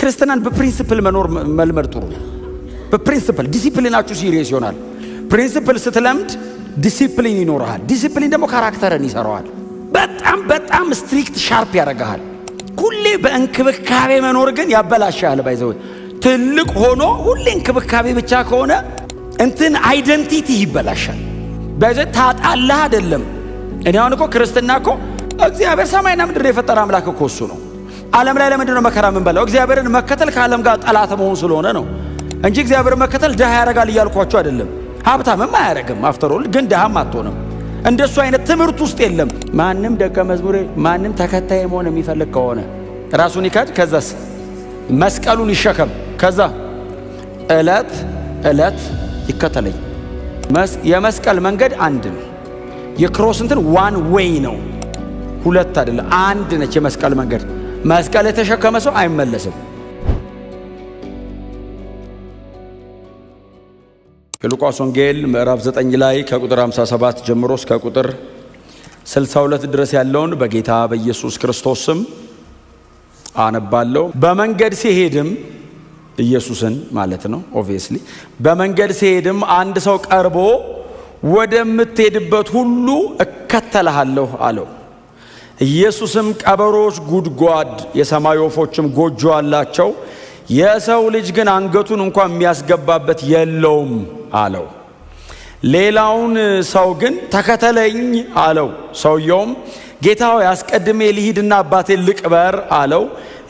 ክርስትናን በፕሪንሲፕል መኖር መልመድ ጥሩ ነው። በፕሪንሲፕል ዲሲፕሊናችሁ ሲሪየስ ይሆናል። ፕሪንሲፕል ስትለምድ ዲሲፕሊን ይኖርሃል። ዲሲፕሊን ደግሞ ካራክተርን ይሰራዋል። በጣም ስትሪክት ሻርፕ ያደርግሃል። ሁሌ በእንክብካቤ መኖር ግን ያበላሻል። ባይዘው ትልቅ ሆኖ ሁሌ እንክብካቤ ብቻ ከሆነ እንትን አይደንቲቲ ይበላሻል። ባይዘው ታጣላህ አይደለም። እኔ አሁን እኮ ክርስትና እኮ እግዚአብሔር ሰማይና ምድር የፈጠረ አምላክ እኮ እሱ ነው። ዓለም ላይ ለምንድን ነው መከራ ምን በላው? እግዚአብሔርን መከተል ከዓለም ጋር ጠላት መሆን ስለሆነ ነው እንጂ እግዚአብሔርን መከተል ድሃ ያደርጋል እያልኳችሁ አይደለም። ሀብታምም አያደርግም። አፍተሮል ግን ድሃም አትሆንም። እንደሱ አይነት ትምህርት ውስጥ የለም። ማንም ደቀ መዝሙሬ ማንም ተከታይ መሆን የሚፈልግ ከሆነ ራሱን ይካድ፣ ከዛስ መስቀሉን ይሸከም፣ ከዛ ዕለት ይከተለኝ። የመስቀል መንገድ አንድ ነው። የክሮስ እንትን ዋን ዌይ ነው፣ ሁለት አይደለም፣ አንድ ነች የመስቀል መንገድ። መስቀል የተሸከመ ሰው አይመለስም። የሉቃስ ወንጌል ምዕራፍ 9 ላይ ከቁጥር 57 ጀምሮ እስከ ቁጥር 62 ድረስ ያለውን በጌታ በኢየሱስ ክርስቶስ ስም አነባለሁ። በመንገድ ሲሄድም ኢየሱስን ማለት ነው ኦብቪየስሊ። በመንገድ ሲሄድም አንድ ሰው ቀርቦ ወደምትሄድበት ሁሉ እከተልሃለሁ አለው። ኢየሱስም ቀበሮች ጉድጓድ የሰማይ ወፎችም ጎጆ አላቸው፣ የሰው ልጅ ግን አንገቱን እንኳን የሚያስገባበት የለውም አለው። ሌላውን ሰው ግን ተከተለኝ አለው። ሰውየውም ጌታ ሆይ አስቀድሜ ልሂድና አባቴን ልቅበር አለው።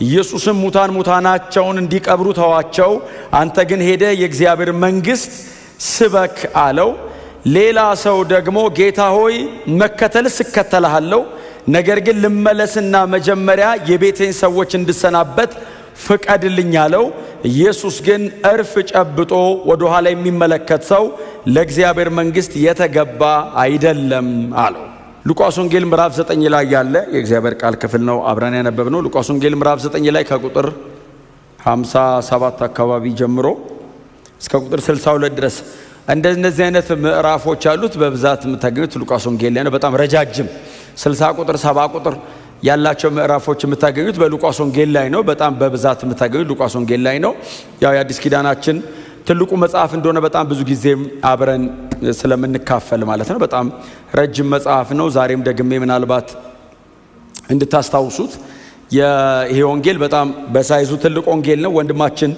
ኢየሱስም ሙታናቸውን እንዲቀብሩ ተዋቸው፣ አንተ ግን ሄደ የእግዚአብሔር መንግሥት ስበክ አለው። ሌላ ሰው ደግሞ ጌታ ሆይ መከተልስ እከተልሃለሁ፣ ነገር ግን ልመለስና መጀመሪያ የቤቴን ሰዎች እንድሰናበት ፍቀድልኝ አለው። ኢየሱስ ግን እርፍ ጨብጦ ወደ ኋላ የሚመለከት ሰው ለእግዚአብሔር መንግሥት የተገባ አይደለም አለው። ሉቃስ ወንጌል ምዕራፍ 9 ላይ ያለ የእግዚአብሔር ቃል ክፍል ነው አብረን ያነበብነው። ሉቃስ ወንጌል ምዕራፍ 9 ላይ ከቁጥር 57 አካባቢ ጀምሮ እስከ ቁጥር 62 ድረስ እንደዚህ አይነት ምዕራፎች አሉት። በብዛት የምታገኙት ሉቃስ ወንጌል ላይ ነው። በጣም ረጃጅም 60 ቁጥር 70 ቁጥር ያላቸው ምዕራፎች የምታገኙት በሉቃስ ወንጌል ላይ ነው። በጣም በብዛት የምታገኙት ሉቃስ ወንጌል ላይ ነው። ያው የአዲስ ኪዳናችን ትልቁ መጽሐፍ እንደሆነ በጣም ብዙ ጊዜ አብረን ስለምንካፈል ማለት ነው። በጣም ረጅም መጽሐፍ ነው። ዛሬም ደግሜ ምናልባት እንድታስታውሱት ይሄ ወንጌል በጣም በሳይዙ ትልቅ ወንጌል ነው። ወንድማችን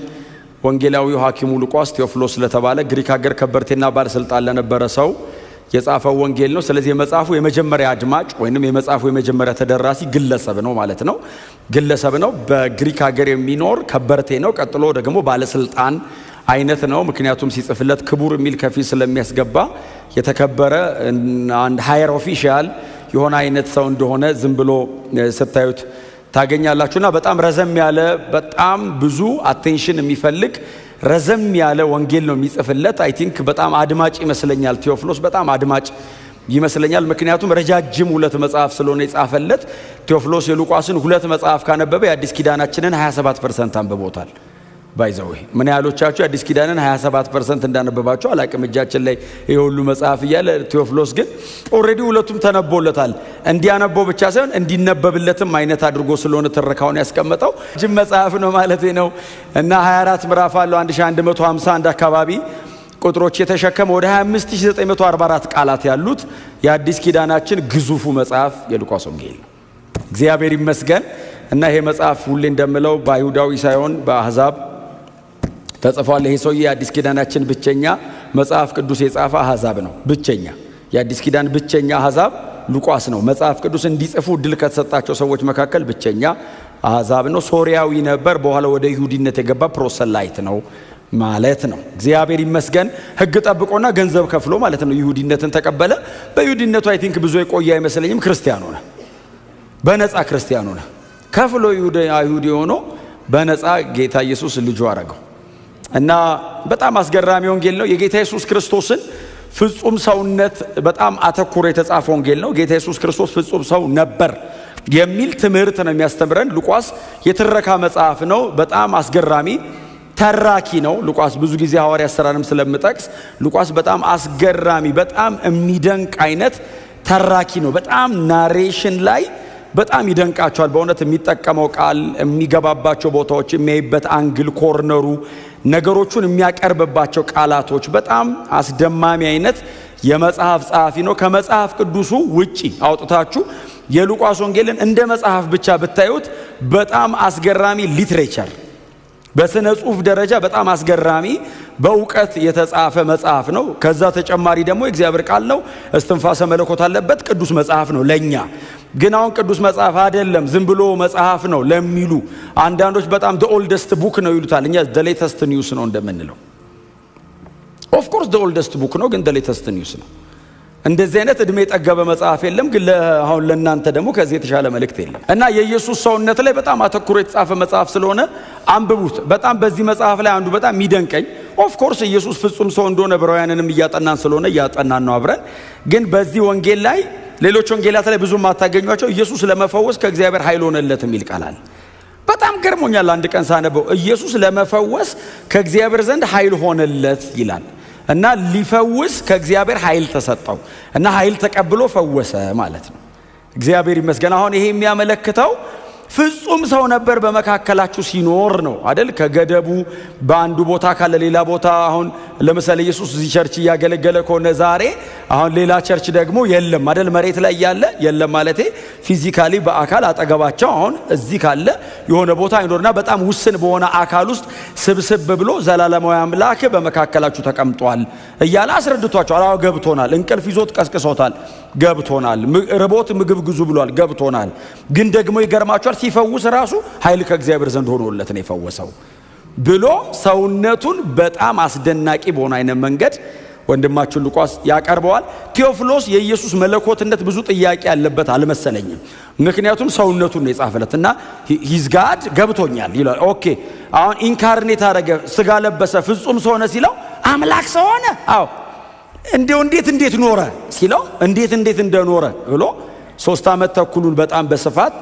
ወንጌላዊው ሐኪሙ ሉቃስ ቴዎፍሎስ ስለተባለ ግሪክ ሀገር ከበርቴና ባለስልጣን ለነበረ ሰው የጻፈው ወንጌል ነው። ስለዚህ የመጽሐፉ የመጀመሪያ አድማጭ ወይንም የመጽሐፉ የመጀመሪያ ተደራሲ ግለሰብ ነው ማለት ነው። ግለሰብ ነው፣ በግሪክ ሀገር የሚኖር ከበርቴ ነው። ቀጥሎ ደግሞ ባለስልጣን አይነት ነው። ምክንያቱም ሲጽፍለት ክቡር የሚል ከፊት ስለሚያስገባ የተከበረ አንድ ሃየር ኦፊሻል የሆነ አይነት ሰው እንደሆነ ዝም ብሎ ስታዩት ታገኛላችሁና በጣም ረዘም ያለ በጣም ብዙ አቴንሽን የሚፈልግ ረዘም ያለ ወንጌል ነው የሚጽፍለት። አይ ቲንክ በጣም አድማጭ ይመስለኛል። ቴዎፍሎስ በጣም አድማጭ ይመስለኛል። ምክንያቱም ረጃጅም 2 መጽሐፍ ስለሆነ የጻፈለት። ቴዎፍሎስ የሉቃስን 2 መጽሐፍ ካነበበ የአዲስ ኪዳናችንን 27% አንብቦታል። ባይዘው ምን ያህሎቻችሁ የአዲስ ኪዳንን 27% እንዳነበባችሁ አላቅም። እጃችን ላይ ይሄ ሁሉ መጽሐፍ እያለ ቴዎፍሎስ ግን ኦልሬዲ 2ቱም ተነቦለታል። እንዲያነበው ብቻ ሳይሆን እንዲነበብለትም አይነት አድርጎ ስለሆነ ትረካውን ያስቀመጠው ጅም መጽሐፍ ነው ማለት ነው። እና 24 ምዕራፍ አለው 1151 አካባቢ ቁጥሮች የተሸከመ ወደ 25944 ቃላት ያሉት የአዲስ ኪዳናችን ግዙፉ መጽሐፍ የሉቃስ ወንጌል ነው። እግዚአብሔር ይመስገን። እና ይሄ መጽሐፍ ሁሌ እንደምለው በአይሁዳዊ ሳይሆን በአሕዛብ ተጽፏል። ይሄ ሰውዬ የአዲስ ኪዳናችን ብቸኛ መጽሐፍ ቅዱስ የጻፈ አሕዛብ ነው። ብቸኛ የአዲስ ኪዳን ብቸኛ አሕዛብ ሉቃስ ነው። መጽሐፍ ቅዱስ እንዲጽፉ እድል ከተሰጣቸው ሰዎች መካከል ብቸኛ አሕዛብ ነው። ሶሪያዊ ነበር። በኋላ ወደ ይሁዲነት የገባ ፕሮሰላይት ነው ማለት ነው። እግዚአብሔር ይመስገን። ሕግ ጠብቆና ገንዘብ ከፍሎ ማለት ነው ይሁዲነትን ተቀበለ። በይሁዲነቱ አይ ቲንክ ብዙ የቆየ አይመስለኝም። ክርስቲያን ሆነ፣ በነፃ ክርስቲያን ሆነ። ከፍሎ አይሁዲ ሆኖ በነፃ ጌታ ኢየሱስ ልጁ አረገው እና በጣም አስገራሚ ወንጌል ነው። የጌታ ኢየሱስ ክርስቶስን ፍጹም ሰውነት በጣም አተኩሮ የተጻፈ ወንጌል ነው። ጌታ ኢየሱስ ክርስቶስ ፍጹም ሰው ነበር የሚል ትምህርት ነው የሚያስተምረን። ሉቃስ የትረካ መጽሐፍ ነው። በጣም አስገራሚ ተራኪ ነው ሉቃስ። ብዙ ጊዜ ሐዋርያት ሥራንም ስለምጠቅስ ሉቃስ በጣም አስገራሚ በጣም የሚደንቅ አይነት ተራኪ ነው። በጣም ናሬሽን ላይ በጣም ይደንቃቸዋል። በእውነት የሚጠቀመው ቃል፣ የሚገባባቸው ቦታዎች፣ የሚያይበት አንግል፣ ኮርነሩ፣ ነገሮቹን የሚያቀርብባቸው ቃላቶች በጣም አስደማሚ አይነት የመጽሐፍ ጸሐፊ ነው። ከመጽሐፍ ቅዱሱ ውጪ አውጥታችሁ የሉቃስ ወንጌልን እንደ መጽሐፍ ብቻ ብታዩት በጣም አስገራሚ ሊትሬቸር፣ በስነ ጽሁፍ ደረጃ በጣም አስገራሚ በእውቀት የተጻፈ መጽሐፍ ነው። ከዛ ተጨማሪ ደግሞ የእግዚአብሔር ቃል ነው፣ እስትንፋሰ መለኮት አለበት፣ ቅዱስ መጽሐፍ ነው። ለኛ ግን አሁን ቅዱስ መጽሐፍ አይደለም ዝም ብሎ መጽሐፍ ነው ለሚሉ አንዳንዶች በጣም the oldest book ነው ይሉታል። እኛ the latest news ነው እንደምንለው። of course the oldest book ነው፣ ግን the latest news ነው። እንደዚህ አይነት እድሜ ጠገበ መጽሐፍ የለም። ግን አሁን ለእናንተ ደግሞ ከዚህ የተሻለ መልእክት የለም እና የኢየሱስ ሰውነት ላይ በጣም አተኩሮ የተጻፈ መጽሐፍ ስለሆነ አንብቡት። በጣም በዚህ መጽሐፍ ላይ አንዱ በጣም የሚደንቀኝ ኦፍ ኮርስ ኢየሱስ ፍጹም ሰው እንደሆነ ዕብራውያንንም እያጠናን ስለሆነ እያጠናን ነው አብረን። ግን በዚህ ወንጌል ላይ ሌሎች ወንጌላት ላይ ብዙም አታገኟቸው ኢየሱስ ለመፈወስ ከእግዚአብሔር ኃይል ሆነለት የሚል ቃል አለ። በጣም ገርሞኛል አንድ ቀን ሳነበው ኢየሱስ ለመፈወስ ከእግዚአብሔር ዘንድ ኃይል ሆነለት ይላል እና ሊፈውስ ከእግዚአብሔር ኃይል ተሰጠው እና ኃይል ተቀብሎ ፈወሰ ማለት ነው። እግዚአብሔር ይመስገን። አሁን ይሄ የሚያመለክተው ፍጹም ሰው ነበር በመካከላችሁ ሲኖር ነው አይደል? ከገደቡ በአንዱ ቦታ ካለ ሌላ ቦታ አሁን ለምሳሌ ኢየሱስ እዚህ ቸርች እያገለገለ ከሆነ ዛሬ አሁን ሌላ ቸርች ደግሞ የለም አይደል? መሬት ላይ ያለ የለም ማለቴ ፊዚካሊ በአካል አጠገባቸው አሁን እዚህ ካለ የሆነ ቦታ አይኖርና በጣም ውስን በሆነ አካል ውስጥ ስብስብ ብሎ ዘላለማዊ አምላክ በመካከላችሁ ተቀምጧል እያለ አስረድቷቸዋል። አዎ ገብቶናል። እንቅልፍ ይዞት ቀስቅሶታል፣ ገብቶናል። ርቦት ምግብ ግዙ ብሏል፣ ገብቶናል። ግን ደግሞ ይገርማቸዋል ሲፈውስ ራሱ ኃይል ከእግዚአብሔር ዘንድ ሆኖለት ነው የፈወሰው ብሎ ሰውነቱን በጣም አስደናቂ በሆነ አይነት መንገድ ወንድማችን ሉቃስ ያቀርበዋል። ቴዎፍሎስ የኢየሱስ መለኮትነት ብዙ ጥያቄ ያለበት አልመሰለኝም። ምክንያቱም ሰውነቱን ነው የጻፈለትና ሂዝ ጋድ ገብቶኛል ይላል። ኦኬ አሁን ኢንካርኔት አደረገ፣ ስጋ ለበሰ፣ ፍጹም ሰው ሆነ ሲለው አምላክ ሰው ሆነ። አዎ እንዴት ኖረ ሲለው እንዴት እንደኖረ ብሎ 3 ዓመት ተኩሉን በጣም በስፋት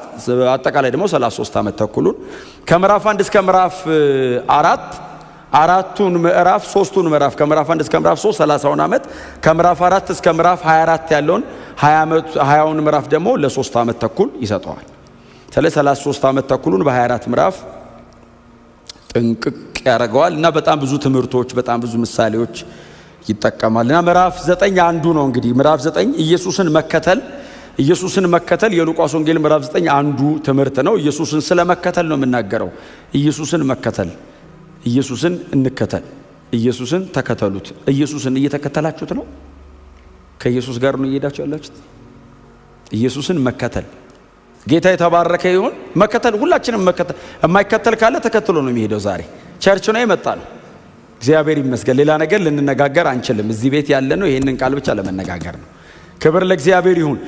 አጠቃላይ ደግሞ 33 ዓመት ተኩሉን ከምዕራፍ 1 እስከ ምዕራፍ 4 አራቱን ምዕራፍ 3ቱን ምዕራፍ ከምዕራፍ 1 እስከ ምዕራፍ 3 30 ዓመት ከምዕራፍ 4 እስከ ምዕራፍ 24 ያለውን 20ውን ምዕራፍ ደግሞ ለ3 ዓመት ተኩል ይሰጠዋል። ስለዚህ 33 ዓመት ተኩሉን በ24 ምዕራፍ ጥንቅቅ ያደርገዋል እና በጣም ብዙ ትምህርቶች በጣም ብዙ ምሳሌዎች ይጠቀማልና ምዕራፍ 9 አንዱ ነው። እንግዲህ ምዕራፍ 9 ኢየሱስን መከተል የሉቃስ ወንጌል ምዕራፍ 9 አንዱ ትምህርት ነው። ኢየሱስን ስለመከተል ነው የምናገረው። ኢየሱስን መከተል፣ ኢየሱስን እንከተል፣ ኢየሱስን ተከተሉት። ኢየሱስን እየተከተላችሁት ነው? ከኢየሱስ ጋር ነው እየሄዳችሁ ያላችሁት? ኢየሱስን መከተል ጌታ የተባረከ ይሁን። መከተል ሁላችንም መከተል፣ የማይከተል ካለ ተከትሎ ነው የሚሄደው። ዛሬ ቸርች ነው የመጣነው። እግዚአብሔር ይመስገን። ሌላ ነገር ልንነጋገር አንችልም። እዚህ ቤት ያለ ነው ይሄንን ቃል ብቻ ለመነጋገር ነው። ክብር ለእግዚአብሔር ይሁን።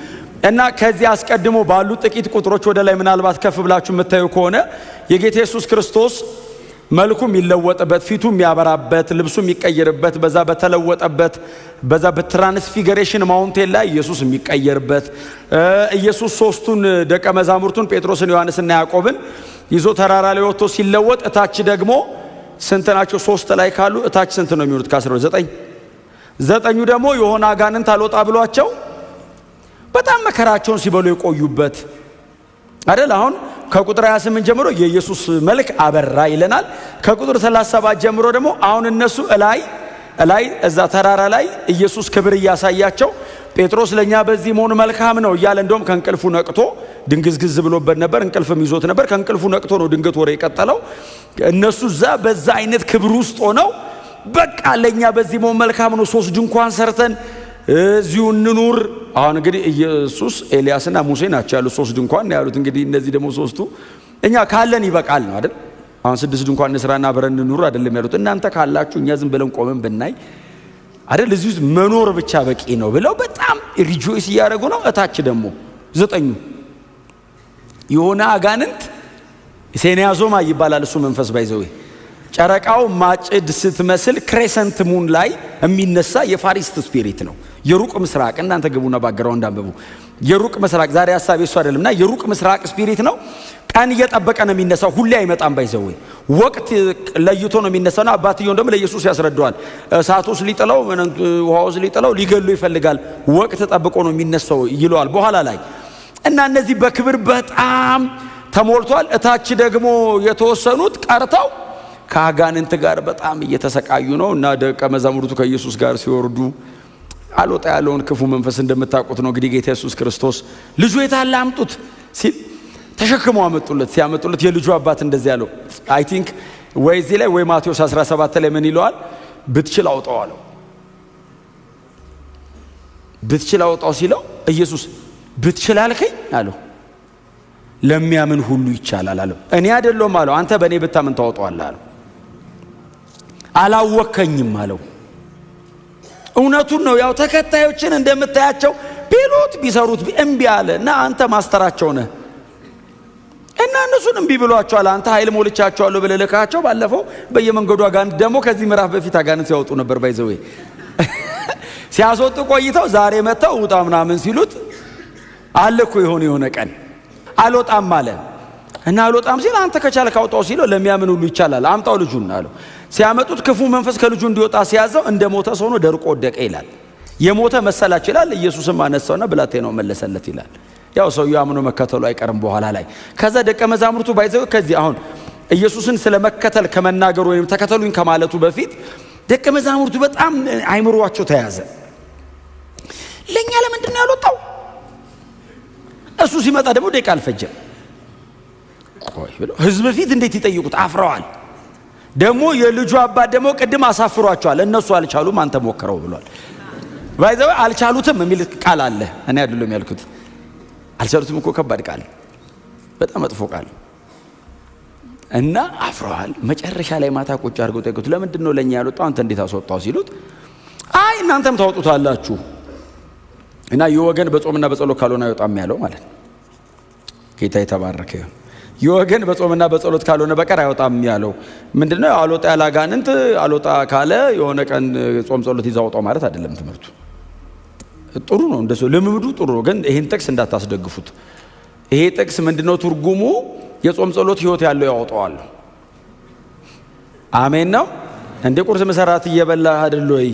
እና ከዚህ አስቀድሞ ባሉ ጥቂት ቁጥሮች ወደ ላይ ምናልባት ከፍ ብላችሁ የምታዩ ከሆነ የጌታ ኢየሱስ ክርስቶስ መልኩ የሚለወጥበት፣ ፊቱ የሚያበራበት፣ ልብሱ የሚቀየርበት፣ በዛ በተለወጠበት በዛ በትራንስፊገሬሽን ማውንቴን ላይ ኢየሱስ የሚቀየርበት፣ ኢየሱስ 3ቱን ደቀ መዛሙርቱን ጴጥሮስን፣ ዮሐንስና ያዕቆብን ይዞ ተራራ ላይ ወጥቶ ሲለወጥ እታች ደግሞ ስንት ናቸው? 3 ላይ ካሉ እታች ስንት ነው የሚሆኑት? ከ19 9ኙ ደግሞ የሆነ አጋንንት አልወጣ ብሏቸው በጣም መከራቸውን ሲበሉ የቆዩበት አይደል? አሁን ከቁጥር 28 ጀምሮ የኢየሱስ መልክ አበራ ይለናል። ከቁጥር 37 ጀምሮ ደግሞ አሁን እነሱ እላይ እዛ ተራራ ላይ ኢየሱስ ክብር እያሳያቸው ጴጥሮስ ለኛ በዚህ መሆኑ መልካም ነው እያለ እንደውም ከእንቅልፉ ነቅቶ ድንግዝግዝ ብሎበት ነበር፣ እንቅልፍም ይዞት ነበር። ከእንቅልፉ ነቅቶ ነው ድንገት ወሬ የቀጠለው። እነሱ በዛ አይነት ክብር ውስጥ ሆነው በቃ ለኛ በዚህ መሆኑ መልካም ነው፣ 3 ድንኳን ሰርተን እዚሁ እንኑር። አሁን እንግዲህ ኢየሱስ ኤልያስና ሙሴ ናቸው ያሉት 3 ድንኳን ነው ያሉት። እንግዲህ እነዚህ ደግሞ 3ቱ እኛ ካለን ይበቃል ነው አይደል? አሁን 6 ድንኳን እንስራና አብረን እንኑር አይደለም ያሉት። እናንተ ካላችሁ እኛ ዝም ብለን ቆመን ብናይ አይደል እዚህ ውስጥ መኖር ብቻ በቂ ነው ብለው በጣም ሪጆይስ እያደረጉ ነው። እታች ደግሞ 9ኙ የሆነ አጋንንት ሴኒያዞማ ይባላል እሱ መንፈስ ባይዘው ጨረቃው ማጭድ ስትመስል ክሬሰንት ሙን ላይ የሚነሳ የፋሪስት ስፒሪት ነው። የሩቅ ምስራቅ እናንተ ግቡና ባግራውንድ አንብቡ። የሩቅ ምስራቅ ዛሬ ሐሳብ እሱ አይደለምና የሩቅ ምስራቅ ስፒሪት ነው። ቀን እየጠበቀ ነው የሚነሳው፣ ሁሌ አይመጣም። ባይዘው ወቅት ለይቶ ነው የሚነሳውና አባትየው ደግሞ ለኢየሱስ ያስረዳዋል። እሳቱስ ሊጥለው ውሃውስ ሊጥለው ሊገሉ ይፈልጋል፣ ወቅት ጠብቆ ነው የሚነሳው ይለዋል። በኋላ ላይ እና እነዚህ በክብር በጣም ተሞልቷል። እታች ደግሞ የተወሰኑት ቀርተው ከአጋንንት ጋር በጣም እየተሰቃዩ ነው። እና ደቀ መዛሙርቱ ከኢየሱስ ጋር ሲወርዱ አልወጣ ያለውን ክፉ መንፈስ እንደምታውቁት ነው እንግዲህ ጌታ ኢየሱስ ክርስቶስ ልጁ የታለ አምጡት ሲል ተሸክመው አመጡለት። ሲያመጡለት የልጁ አባት እንደዚህ ያለው አይ ቲንክ ወይ እዚህ ላይ ወይ ማቴዎስ 17 ላይ ምን ይለዋል? ብትችል አውጣው አለው። ብትችል አውጣው ሲለው ኢየሱስ ብትችል አልከኝ አለው። ለሚያምን ሁሉ ይቻላል አለው። እኔ አይደለም አለው፣ አንተ በእኔ ብታምን ታወጣዋለህ አለው። አላወከኝም አለው። እውነቱን ነው። ያው ተከታዮችን እንደምታያቸው ቢሉት ቢሰሩት እምቢ አለ እና አንተ ማስተራቸው ነህ እና እነሱን እምቢ ብሏቸዋል። አንተ ኃይል ሞልቻቸዋለሁ ብለህ ልካቸው ባለፈው በየመንገዱ አጋንንት ደግሞ ከዚህ ምዕራፍ በፊት አጋንንት ሲያወጡ ነበር። ባይዘው ሲያስወጡ ቆይተው ዛሬ መተው ውጣ ምናምን ሲሉት አለኩ የሆነ ቀን አልወጣም አለ እና አልወጣም ሲል አንተ ከቻልክ አውጣው ሲለው ለሚያምን ሁሉ ይቻላል አምጣው ልጁን አለው። ሲያመጡት ክፉ መንፈስ ከልጁ እንዲወጣ ሲያዘው እንደሞተ ሰው ነው ደርቆ ወደቀ ይላል። የሞተ መሰላች ይላል። ኢየሱስም አነሳውና ብላቴናው መለሰለት ይላል። ያው ሰውየው አምኖ መከተሉ አይቀርም በኋላ ላይ። ከዛ ደቀ መዛሙርቱ ባይዘው ከዚህ አሁን ኢየሱስን ስለመከተል ከመናገሩ ወይም ተከተሉኝ ከማለቱ በፊት ደቀ መዛሙርቱ በጣም አይምሮአቸው ተያዘ። ለኛ ለምንድን ነው ያልወጣው? እሱ ሲመጣ ደግሞ ደቂቃ አልፈጀም። ቆይ ብለው ህዝብ ፊት እንዴት ይጠይቁት? አፍረዋል። ደግሞ የልጁ አባት ደግሞ ቅድም አሳፍሯቸዋል። እነሱ አልቻሉም፣ አንተ ሞክረው ብሏል። ባይዘው አልቻሉትም የሚል ቃል አለ። እኔ አይደለም ያልኩት። አልቻሉትም እኮ ከባድ ቃል፣ በጣም መጥፎ ቃል እና አፍረዋል። መጨረሻ ላይ ማታ ቁጭ አድርገው ጠይቁት፣ ለምንድን ነው ለኛ ያልወጣው? አንተ እንዴት አስወጣው ሲሉት አይ እናንተም ታወጡታላችሁ እና የወገን በጾምና በጸሎት ካልሆነ አይወጣም ያለው ማለት ነው። ጌታ የተባረከ ይሁን። የወገን በጾምና በጸሎት ካልሆነ በቀር አይወጣም ያለው ምንድነው? አልወጣ ያለ አጋንንት አልወጣ ካለ የሆነ ቀን ጾም ጸሎት ይዛውጣው ማለት አይደለም። ትምህርቱ ጥሩ ነው፣ እንደሱ ልምምዱ ጥሩ ነው። ግን ይሄን ጥቅስ እንዳታስደግፉት። ይሄ ጥቅስ ምንድነው ትርጉሙ? የጾም ጸሎት ህይወት ያለው ያወጣዋል። አሜን ነው እንደ ቁርስ መሰራት እየበላ አይደል ወይ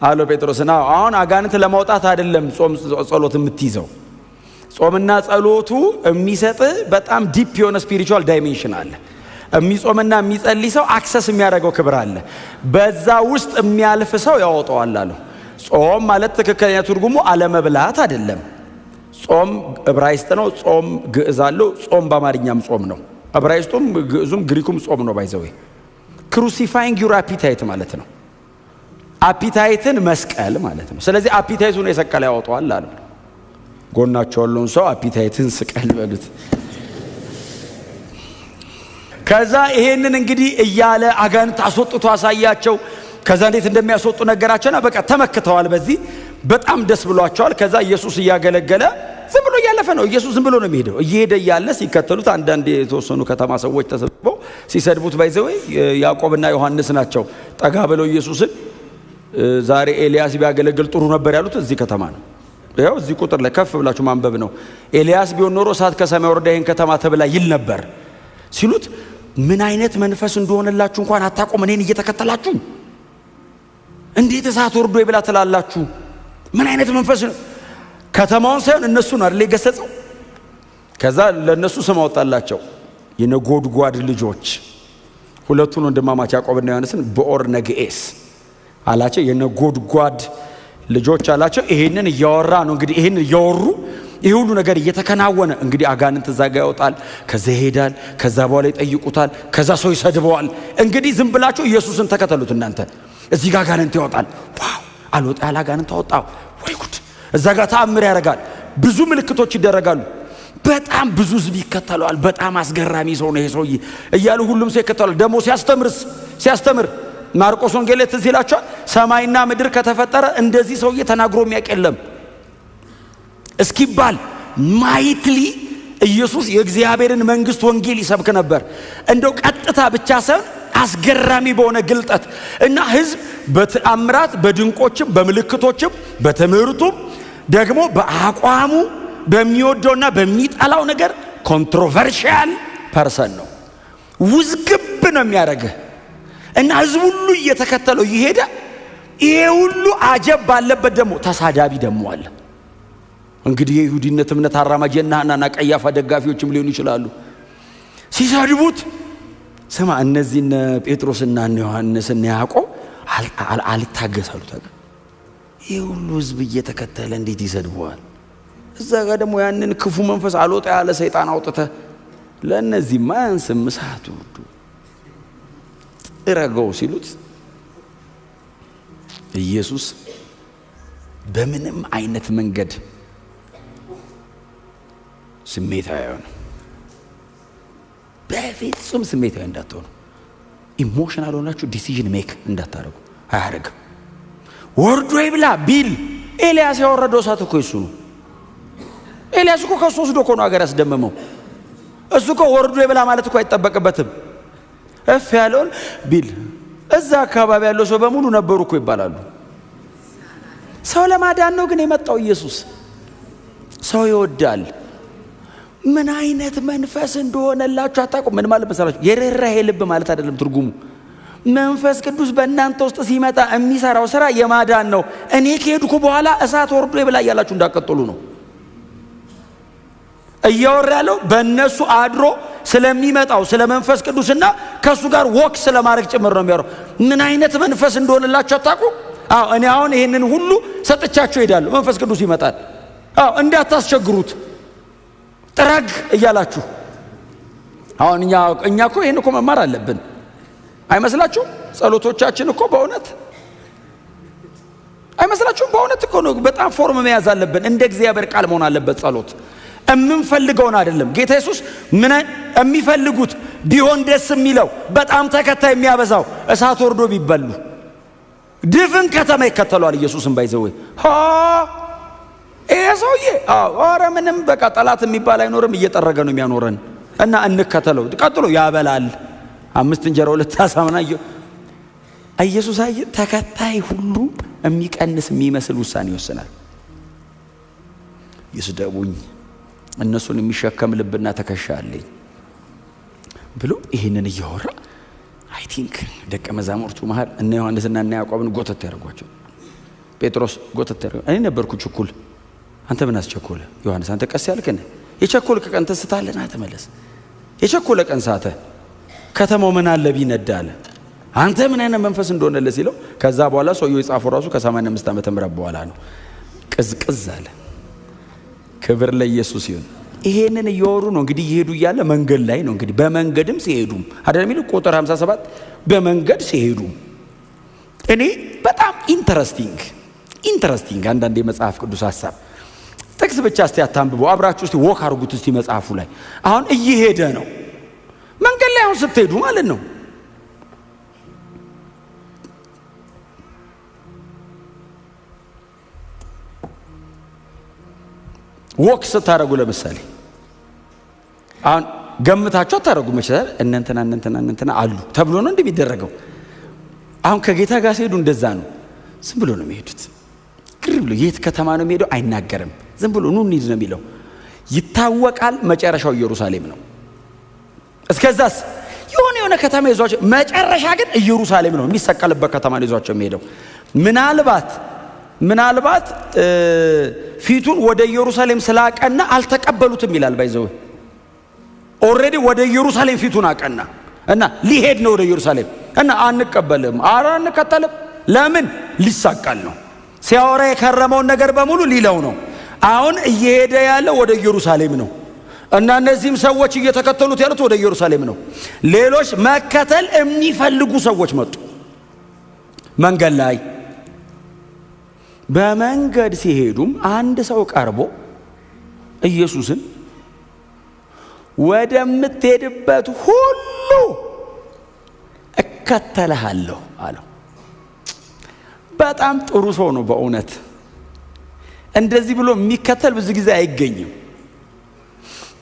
አሎ ጴጥሮስና አሁን አጋንንት ለማውጣት አይደለም ጾም ጸሎት የምትይዘው። ጾምና ጸሎቱ የሚሰጥ በጣም ዲፕ የሆነ ስፒሪቹዋል ዳይሜንሽን አለ። የሚጾምና የሚጸልይ ሰው አክሰስ የሚያደርገው ክብር አለ። በዛ ውስጥ የሚያልፍ ሰው ያወጣዋል አለ። ጾም ማለት ትክክለኛ ትርጉሙ አለመብላት አይደለም። ጾም ዕብራይስጥ ነው፣ ጾም ግዕዝ አለው። ጾም በአማርኛም ጾም ነው። ዕብራይስጡም ግዕዙም ግሪኩም ጾም ነው። ባይዘው ክሩሲፋይንግ ዩር አፒታይት ማለት ነው። አፒታይትን መስቀል ማለት ነው። ስለዚህ አፒታይቱን የሰቀለ ያወጣዋል አለ። ጎናቸው ያለውን ሰው አፒታይትን ስቀል በሉት። ከዛ ይሄንን እንግዲህ እያለ አጋንንት አስወጥቶ አሳያቸው። ከዛ እንዴት እንደሚያስወጡ ነገራቸውና በቃ ተመክተዋል። በዚህ በጣም ደስ ብሏቸዋል። ከዛ ኢየሱስ እያገለገለ ዝም ብሎ እያለፈ ነው። ኢየሱስ ዝም ብሎ ነው የሚሄደው። እየሄደ እያለ ሲከተሉት አንዳንድ የተወሰኑ ከተማ ሰዎች ተሰብስበው ሲሰድቡት ባይዘው ያዕቆብና ዮሐንስ ናቸው። ጠጋ ብለው ኢየሱስን ዛሬ ኤልያስ ቢያገለግል ጥሩ ነበር ያሉት እዚህ ከተማ ነው። ያው እዚህ ቁጥር ላይ ከፍ ብላችሁ ማንበብ ነው። ኤልያስ ቢሆን ኖሮ እሳት ከሰማይ ወርዳ ይሄን ከተማ ተብላ ይል ነበር ሲሉት ምን አይነት መንፈስ እንደሆነላችሁ እንኳን አታውቁም። እኔን እየተከተላችሁ እንዴት እሳት ወርዶ ይብላ ትላላችሁ? ምን አይነት መንፈስ ነው? ከተማውን ሳይሆን እነሱን አይደል የገሰጸው። ከዛ ለነሱ ስም አወጣላቸው፣ የነጎድጓድ ልጆች። ሁለቱን ወንድማማች ያዕቆብና ዮሐንስን በኦር ነግኤስ አላቸው። የነጎድጓድ ልጆች አላቸው። ይሄንን እያወራ ነው እንግዲህ። ይሄንን እያወሩ ይሄ ሁሉ ነገር እየተከናወነ እንግዲህ አጋንንት እዛ ጋር ያወጣል፣ ከዛ ይሄዳል፣ ከዛ በኋላ ይጠይቁታል፣ ከዛ ሰው ይሰድበዋል። እንግዲህ ዝም ብላችሁ ኢየሱስን ተከተሉት እናንተ። እዚህ ጋር አጋንንት ያወጣል፣ ዋው አልወጣ ያለ አጋንንት አወጣው፣ ወይ ጉድ! እዛ ጋር ተአምር ያደርጋል፣ ብዙ ምልክቶች ይደረጋሉ፣ በጣም ብዙ ህዝብ ይከተለዋል። በጣም አስገራሚ ሰው ነው ይሄ ሰውዬ እያሉ ሁሉም ሰው ይከተላል። ደግሞ ሲያስተምር ማርቆስ ወንጌል ትዝ ይላችኋል። ሰማይና ምድር ከተፈጠረ እንደዚህ ሰውዬ ተናግሮ የሚያውቅ የለም እስኪባል ማይትሊ ኢየሱስ የእግዚአብሔርን መንግስት ወንጌል ይሰብክ ነበር። እንደው ቀጥታ ብቻ ሳይሆን አስገራሚ በሆነ ግልጠት እና ህዝብ በተአምራት በድንቆችም በምልክቶችም በትምህርቱም ደግሞ በአቋሙ በሚወደውና በሚጠላው ነገር ኮንትሮቨርሺያል ፐርሰን ነው። ውዝግብ ነው የሚያደርገው እና ህዝብ ሁሉ እየተከተለው ይሄደ። ይሄ ሁሉ አጀብ ባለበት ደግሞ ተሳዳቢ ደግሞ አለ። እንግዲህ የይሁዲነት እምነት አራማጅና ሐናና ቀያፋ ደጋፊዎችም ሊሆኑ ይችላሉ። ሲሳድቡት ስማ እነዚህ ጴጥሮስና ዮሐንስና ያዕቆብ አልታገሳሉ። ይሄ ሁሉ ህዝብ እየተከተለ እንዴት ይሰድበዋል? እዛ ጋር ደግሞ ያንን ክፉ መንፈስ አልወጣ ያለ ሰይጣን አውጥተ ለነዚህ ማንስም እሳቱ ጥረገው ሲሉት ኢየሱስ በምንም አይነት መንገድ ስሜታዊ ነው። በፍጹም ስሜታዊ እንዳትሆኑ፣ ኢሞሽናል ሆናችሁ ዲሲዥን ሜክ እንዳታረጉ አያረግም። ወርዶ ይብላ ቢል ኤልያስ ያወረደው እሳት እኮ እሱ ነው። ኤልያስ እኮ ከሱ ወስዶ እኮ ነው አገር ያስደመመው። እሱ እኮ ወርዶ ይብላ ማለት እኮ አይጠበቅበትም። እፍ ያለውን ቢል እዛ አካባቢ ያለው ሰው በሙሉ ነበሩ እኮ ይባላሉ። ሰው ለማዳን ነው ግን የመጣው ኢየሱስ። ሰው ይወዳል። ምን አይነት መንፈስ እንደሆነላችሁ አታውቁም። ምን ማለት መሰላችሁ? የረራሄ ልብ ማለት አይደለም ትርጉሙ። መንፈስ ቅዱስ በእናንተ ውስጥ ሲመጣ የሚሰራው ስራ የማዳን ነው። እኔ ከሄድኩ በኋላ እሳት ወርዶ ይብላ እያላችሁ እንዳቀጥሉ ነው እያወራ ያለው። በእነሱ አድሮ ስለሚመጣው ስለ መንፈስ ቅዱስና ከሱ ጋር ወክ ስለማድረግ ጭምር ነው የሚያወራው። ምን አይነት መንፈስ እንደሆነላችሁ አታውቁም። እኔ አሁን ይሄንን ሁሉ ሰጥቻችሁ ሄዳለሁ። መንፈስ ቅዱስ ይመጣል። እንዳታስቸግሩት ጥራግ እያላችሁ። አሁን እኛ እኮ ይሄን እኮ መማር አለብን አይመስላችሁ? ጸሎቶቻችን እኮ በእውነት አይመስላችሁም? በእውነት እኮ ነው በጣም ፎርም መያዝ አለብን። እንደ እግዚአብሔር ቃል መሆን አለበት ጸሎት። እምንፈልገውን አይደለም። ጌታ ኢየሱስ ምን የሚፈልጉት ቢሆን ደስ የሚለው በጣም ተከታይ የሚያበዛው እሳት ወርዶ ቢበሉ ድፍን ከተማ ይከተሏል ኢየሱስን ባይዘው ይሄ ሰውዬ ኧረ ምንም በቃ ጠላት የሚባል አይኖርም። እየጠረገ ነው የሚያኖረን እና እንከተለው። ቀጥሎ ያበላል 5 እንጀራ 2 ዓሣ ምናምን። ኢየሱስ ተከታይ ሁሉ የሚቀንስ የሚመስል ውሳኔ ይወስናል። ይስደቡኝ እነሱን የሚሸከም ልብና ትከሻ አለኝ ብሎ ይሄንን እያወራ አይ ቲንክ ደቀ መዛሙርቱ መሃል እነ ዮሐንስና እነ ያዕቆብን ጎተት ያደርጓቸው። ጴጥሮስ ጎተት ያደርጓቸው። እኔ ነበርኩ ችኩል፣ አንተ ምን አስቸኮለ? ዮሐንስ አንተ ቀስ ያልከን የቸኮልክ ቀን ተስታለና ተመለስ። የቸኮለ ቀን ሳተ ከተማው ምን አለ ቢነዳለ አንተ ምን አይነት መንፈስ እንደሆነለ ሲለው ከዛ በኋላ ሰውየው የጻፈው ራሱ ከ85 ዓመተ ምህረት በኋላ ነው። ቅዝቅዝ አለ። ክብር ለኢየሱስ ይሁን። ይሄንን እያወሩ ነው እንግዲህ ይሄዱ እያለ መንገድ ላይ ነው እንግዲህ በመንገድም ሲሄዱም አይደል የሚል ቁጥር 57 በመንገድ ሲሄዱ እኔ በጣም ኢንተረስቲንግ አንዳንድ የመጽሐፍ ቅዱስ ሐሳብ ጥቅስ ብቻ እስቲ አታንብቡ፣ አብራችሁ እስቲ ወክ አድርጉት እስቲ መጽሐፉ ላይ። አሁን እየሄደ ነው መንገድ ላይ አሁን ስትሄዱ ማለት ነው ወክ ስታረጉ ለምሳሌ አሁን ገምታችሁ አታረጉ መቻል እነንተና አሉ ተብሎ ነው እንደሚደረገው። አሁን ከጌታ ጋር ሲሄዱ እንደዛ ነው። ዝም ብሎ ነው የሚሄዱት። ግር ብሎ የት ከተማ ነው የሚሄደው አይናገርም። ዝም ብሎ ኑ እንሂድ ነው የሚለው። ይታወቃል መጨረሻው ኢየሩሳሌም ነው። እስከዛስ የሆነ ከተማ ይዟቸው መጨረሻ ግን ኢየሩሳሌም ነው። የሚሰቀልበት ከተማ ነው ይዟቸው የሚሄደው። ምናልባት ፊቱን ወደ ኢየሩሳሌም ስላቀና አልተቀበሉትም ይላል። ባይዘው ኦሬዲ ወደ ኢየሩሳሌም ፊቱን አቀና እና ሊሄድ ነው ወደ ኢየሩሳሌም እና አንቀበልም፣ አንከተልም። ለምን? ሊሳቀል ነው። ሲያወራ የከረመውን ነገር በሙሉ ሊለው ነው። አሁን እየሄደ ያለው ወደ ኢየሩሳሌም ነው እና እነዚህም ሰዎች እየተከተሉት ያሉት ወደ ኢየሩሳሌም ነው። ሌሎች መከተል የሚፈልጉ ሰዎች መጡ። መንገድ ላይ በመንገድ ሲሄዱም አንድ ሰው ቀርቦ ኢየሱስን ወደምትሄድበት ሁሉ እከተልሃለሁ አለው። በጣም ጥሩ ሰው ነው በእውነት። እንደዚህ ብሎ የሚከተል ብዙ ጊዜ አይገኝም።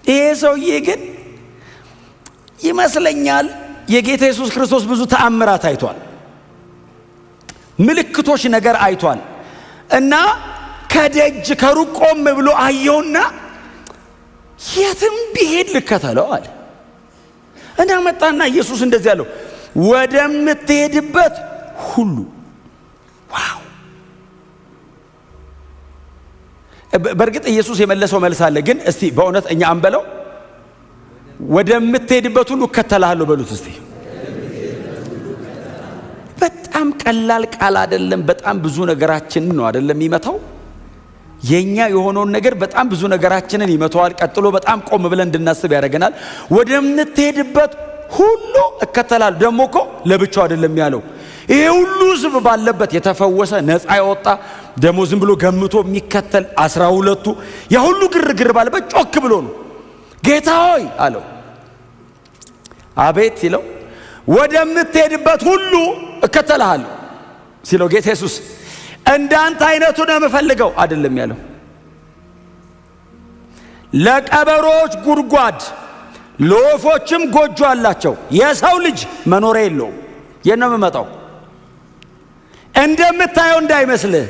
ይሄ ሰውዬ ግን ይመስለኛል የጌታ ኢየሱስ ክርስቶስ ብዙ ተአምራት አይቷል፣ ምልክቶች ነገር አይቷል እና ከደጅ ከሩቅ ቆም ብሎ አየውና የትም ቢሄድ ልከተለው አለ እና መጣና ኢየሱስ እንደዚህ አለው ወደምትሄድበት ሁሉ። ዋው! በርግጥ ኢየሱስ የመለሰው መልስ አለ። ግን እስቲ በእውነት እኛ አንበለው ወደምትሄድበት ሁሉ እከተልሃለሁ በሉት እስቲ። በጣም ቀላል ቃል አይደለም። በጣም ብዙ ነገራችንን ነው አይደለም ይመታው። የኛ የሆነውን ነገር በጣም ብዙ ነገራችንን ይመታዋል። ቀጥሎ በጣም ቆም ብለን እንድናስብ ያደርገናል። ወደምትሄድበት ሁሉ እከተልሃለሁ። ደግሞ እኮ ለብቻው አይደለም ያለው። ይሄ ሁሉ ሕዝብ ባለበት የተፈወሰ ነፃ ያወጣ ደሞ ዝም ብሎ ገምቶ የሚከተል 12ቱ ያ ሁሉ ግርግር ባለበት ጮክ ብሎ ነው ጌታ ሆይ አለው። አቤት ሲለው ወደምትሄድበት ሁሉ እከተልሃለሁ ሲለው ጌታ ኢየሱስ እንዳንተ አይነቱ ነው የምፈልገው አይደለም ያለው። ለቀበሮች ጉድጓድ ለወፎችም ጎጆ አላቸው፣ የሰው ልጅ መኖሪያ የለውም። የት ነው የምመጣው? እንደምታየው እንዳይመስልህ።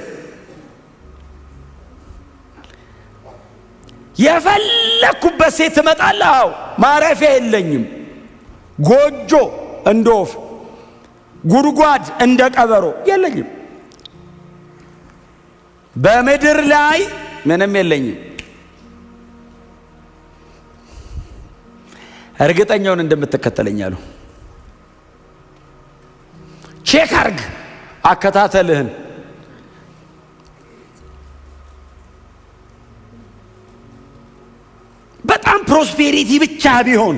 የፈለኩበት ሴት ትመጣለህ። አዎ ማረፊያ የለኝም። ጎጆ እንደ ወፍ፣ ጉድጓድ እንደ ቀበሮ የለኝም። በምድር ላይ ምንም የለኝም። እርግጠኛውን እንደምትከተለኝ አለው። ቼክ አርግ አከታተልህን። በጣም ፕሮስፔሪቲ ብቻ ቢሆን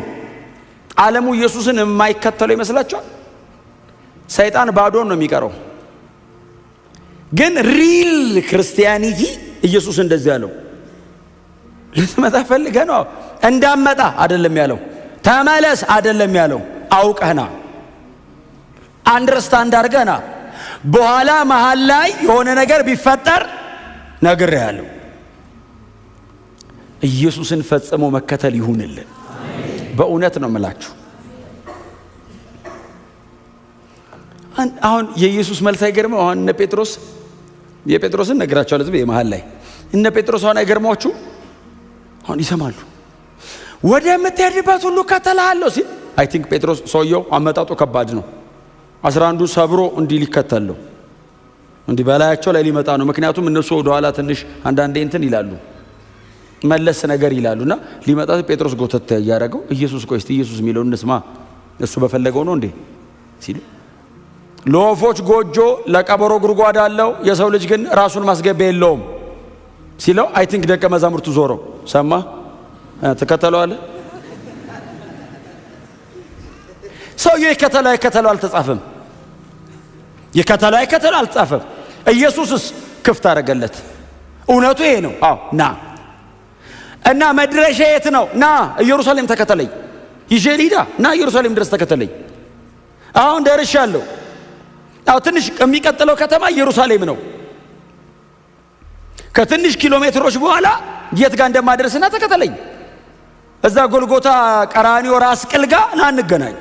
ዓለሙ ኢየሱስን የማይከተለው ይመስላችኋል? ሰይጣን ባዶን ነው የሚቀረው። ግን ሪል ክርስቲያኒቲ ኢየሱስ እንደዚህ ያለው ልትመጣ ፈልገህ ነው እንዳመጣ አይደለም ያለው። ተመለስ አይደለም ያለው። አውቀህና አንደርስታንድ አድርገህና በኋላ መሃል ላይ የሆነ ነገር ቢፈጠር ነግሬሃለሁ። ኢየሱስን ፈጽሞ መከተል ይሁንልን። በእውነት ነው የምላችሁ። አሁን የኢየሱስ መልስ አይገርም? አሁን እነ ጴጥሮስ የጴጥሮስን ነግራቸዋለሁ ዝም በመሃል ላይ እነ ጴጥሮስ አሁን አይገርማችሁ? አሁን ይሰማሉ። ወደምትሄድበት ሁሉ እከተልሃለሁ ሲል አይ ቲንክ ጴጥሮስ ሰውየው አመጣጡ ከባድ ነው። 11ዱ ሰብሮ እንዲህ ሊከተለው እንዲህ በላያቸው ላይ ሊመጣ ነው። ምክንያቱም እነሱ ወደ ኋላ ትንሽ አንዳንዴ እንትን ይላሉ መለስ ነገር ይላሉና ሊመጣ ጴጥሮስ ጎተተ ያያረገው ኢየሱስ ቆይ እስቲ ኢየሱስ የሚለው እንስማ እሱ በፈለገው ነው እንዴ ሲሉ ለወፎች ጎጆ ለቀበሮ ጉድጓድ አለው የሰው ልጅ ግን ራሱን ማስገቢያ የለውም ሲለው አይ ቲንክ ደቀ መዛሙርቱ ዞሮ ሰማ ተከተለዋል። ሰውዬው ይከተለው አልተጻፈም። ይከተለው አልተጻፈም። ኢየሱስስ ክፍት አደረገለት። እውነቱ ይሄ ነው። አዎ ና እና መድረሻ የት ነው? ና ኢየሩሳሌም ተከተለኝ። ይዤልህ ና ኢየሩሳሌም ድረስ ተከተለኝ። አሁን ደርሻለሁ። አዎ ትንሽ የሚቀጥለው ከተማ ኢየሩሳሌም ነው። ከትንሽ ኪሎ ሜትሮች በኋላ የት ጋር እንደማደርስና ተከተለኝ። እዛ ጎልጎታ ቀራኒዮ ራስ ቅል ጋር ና እንገናኝ።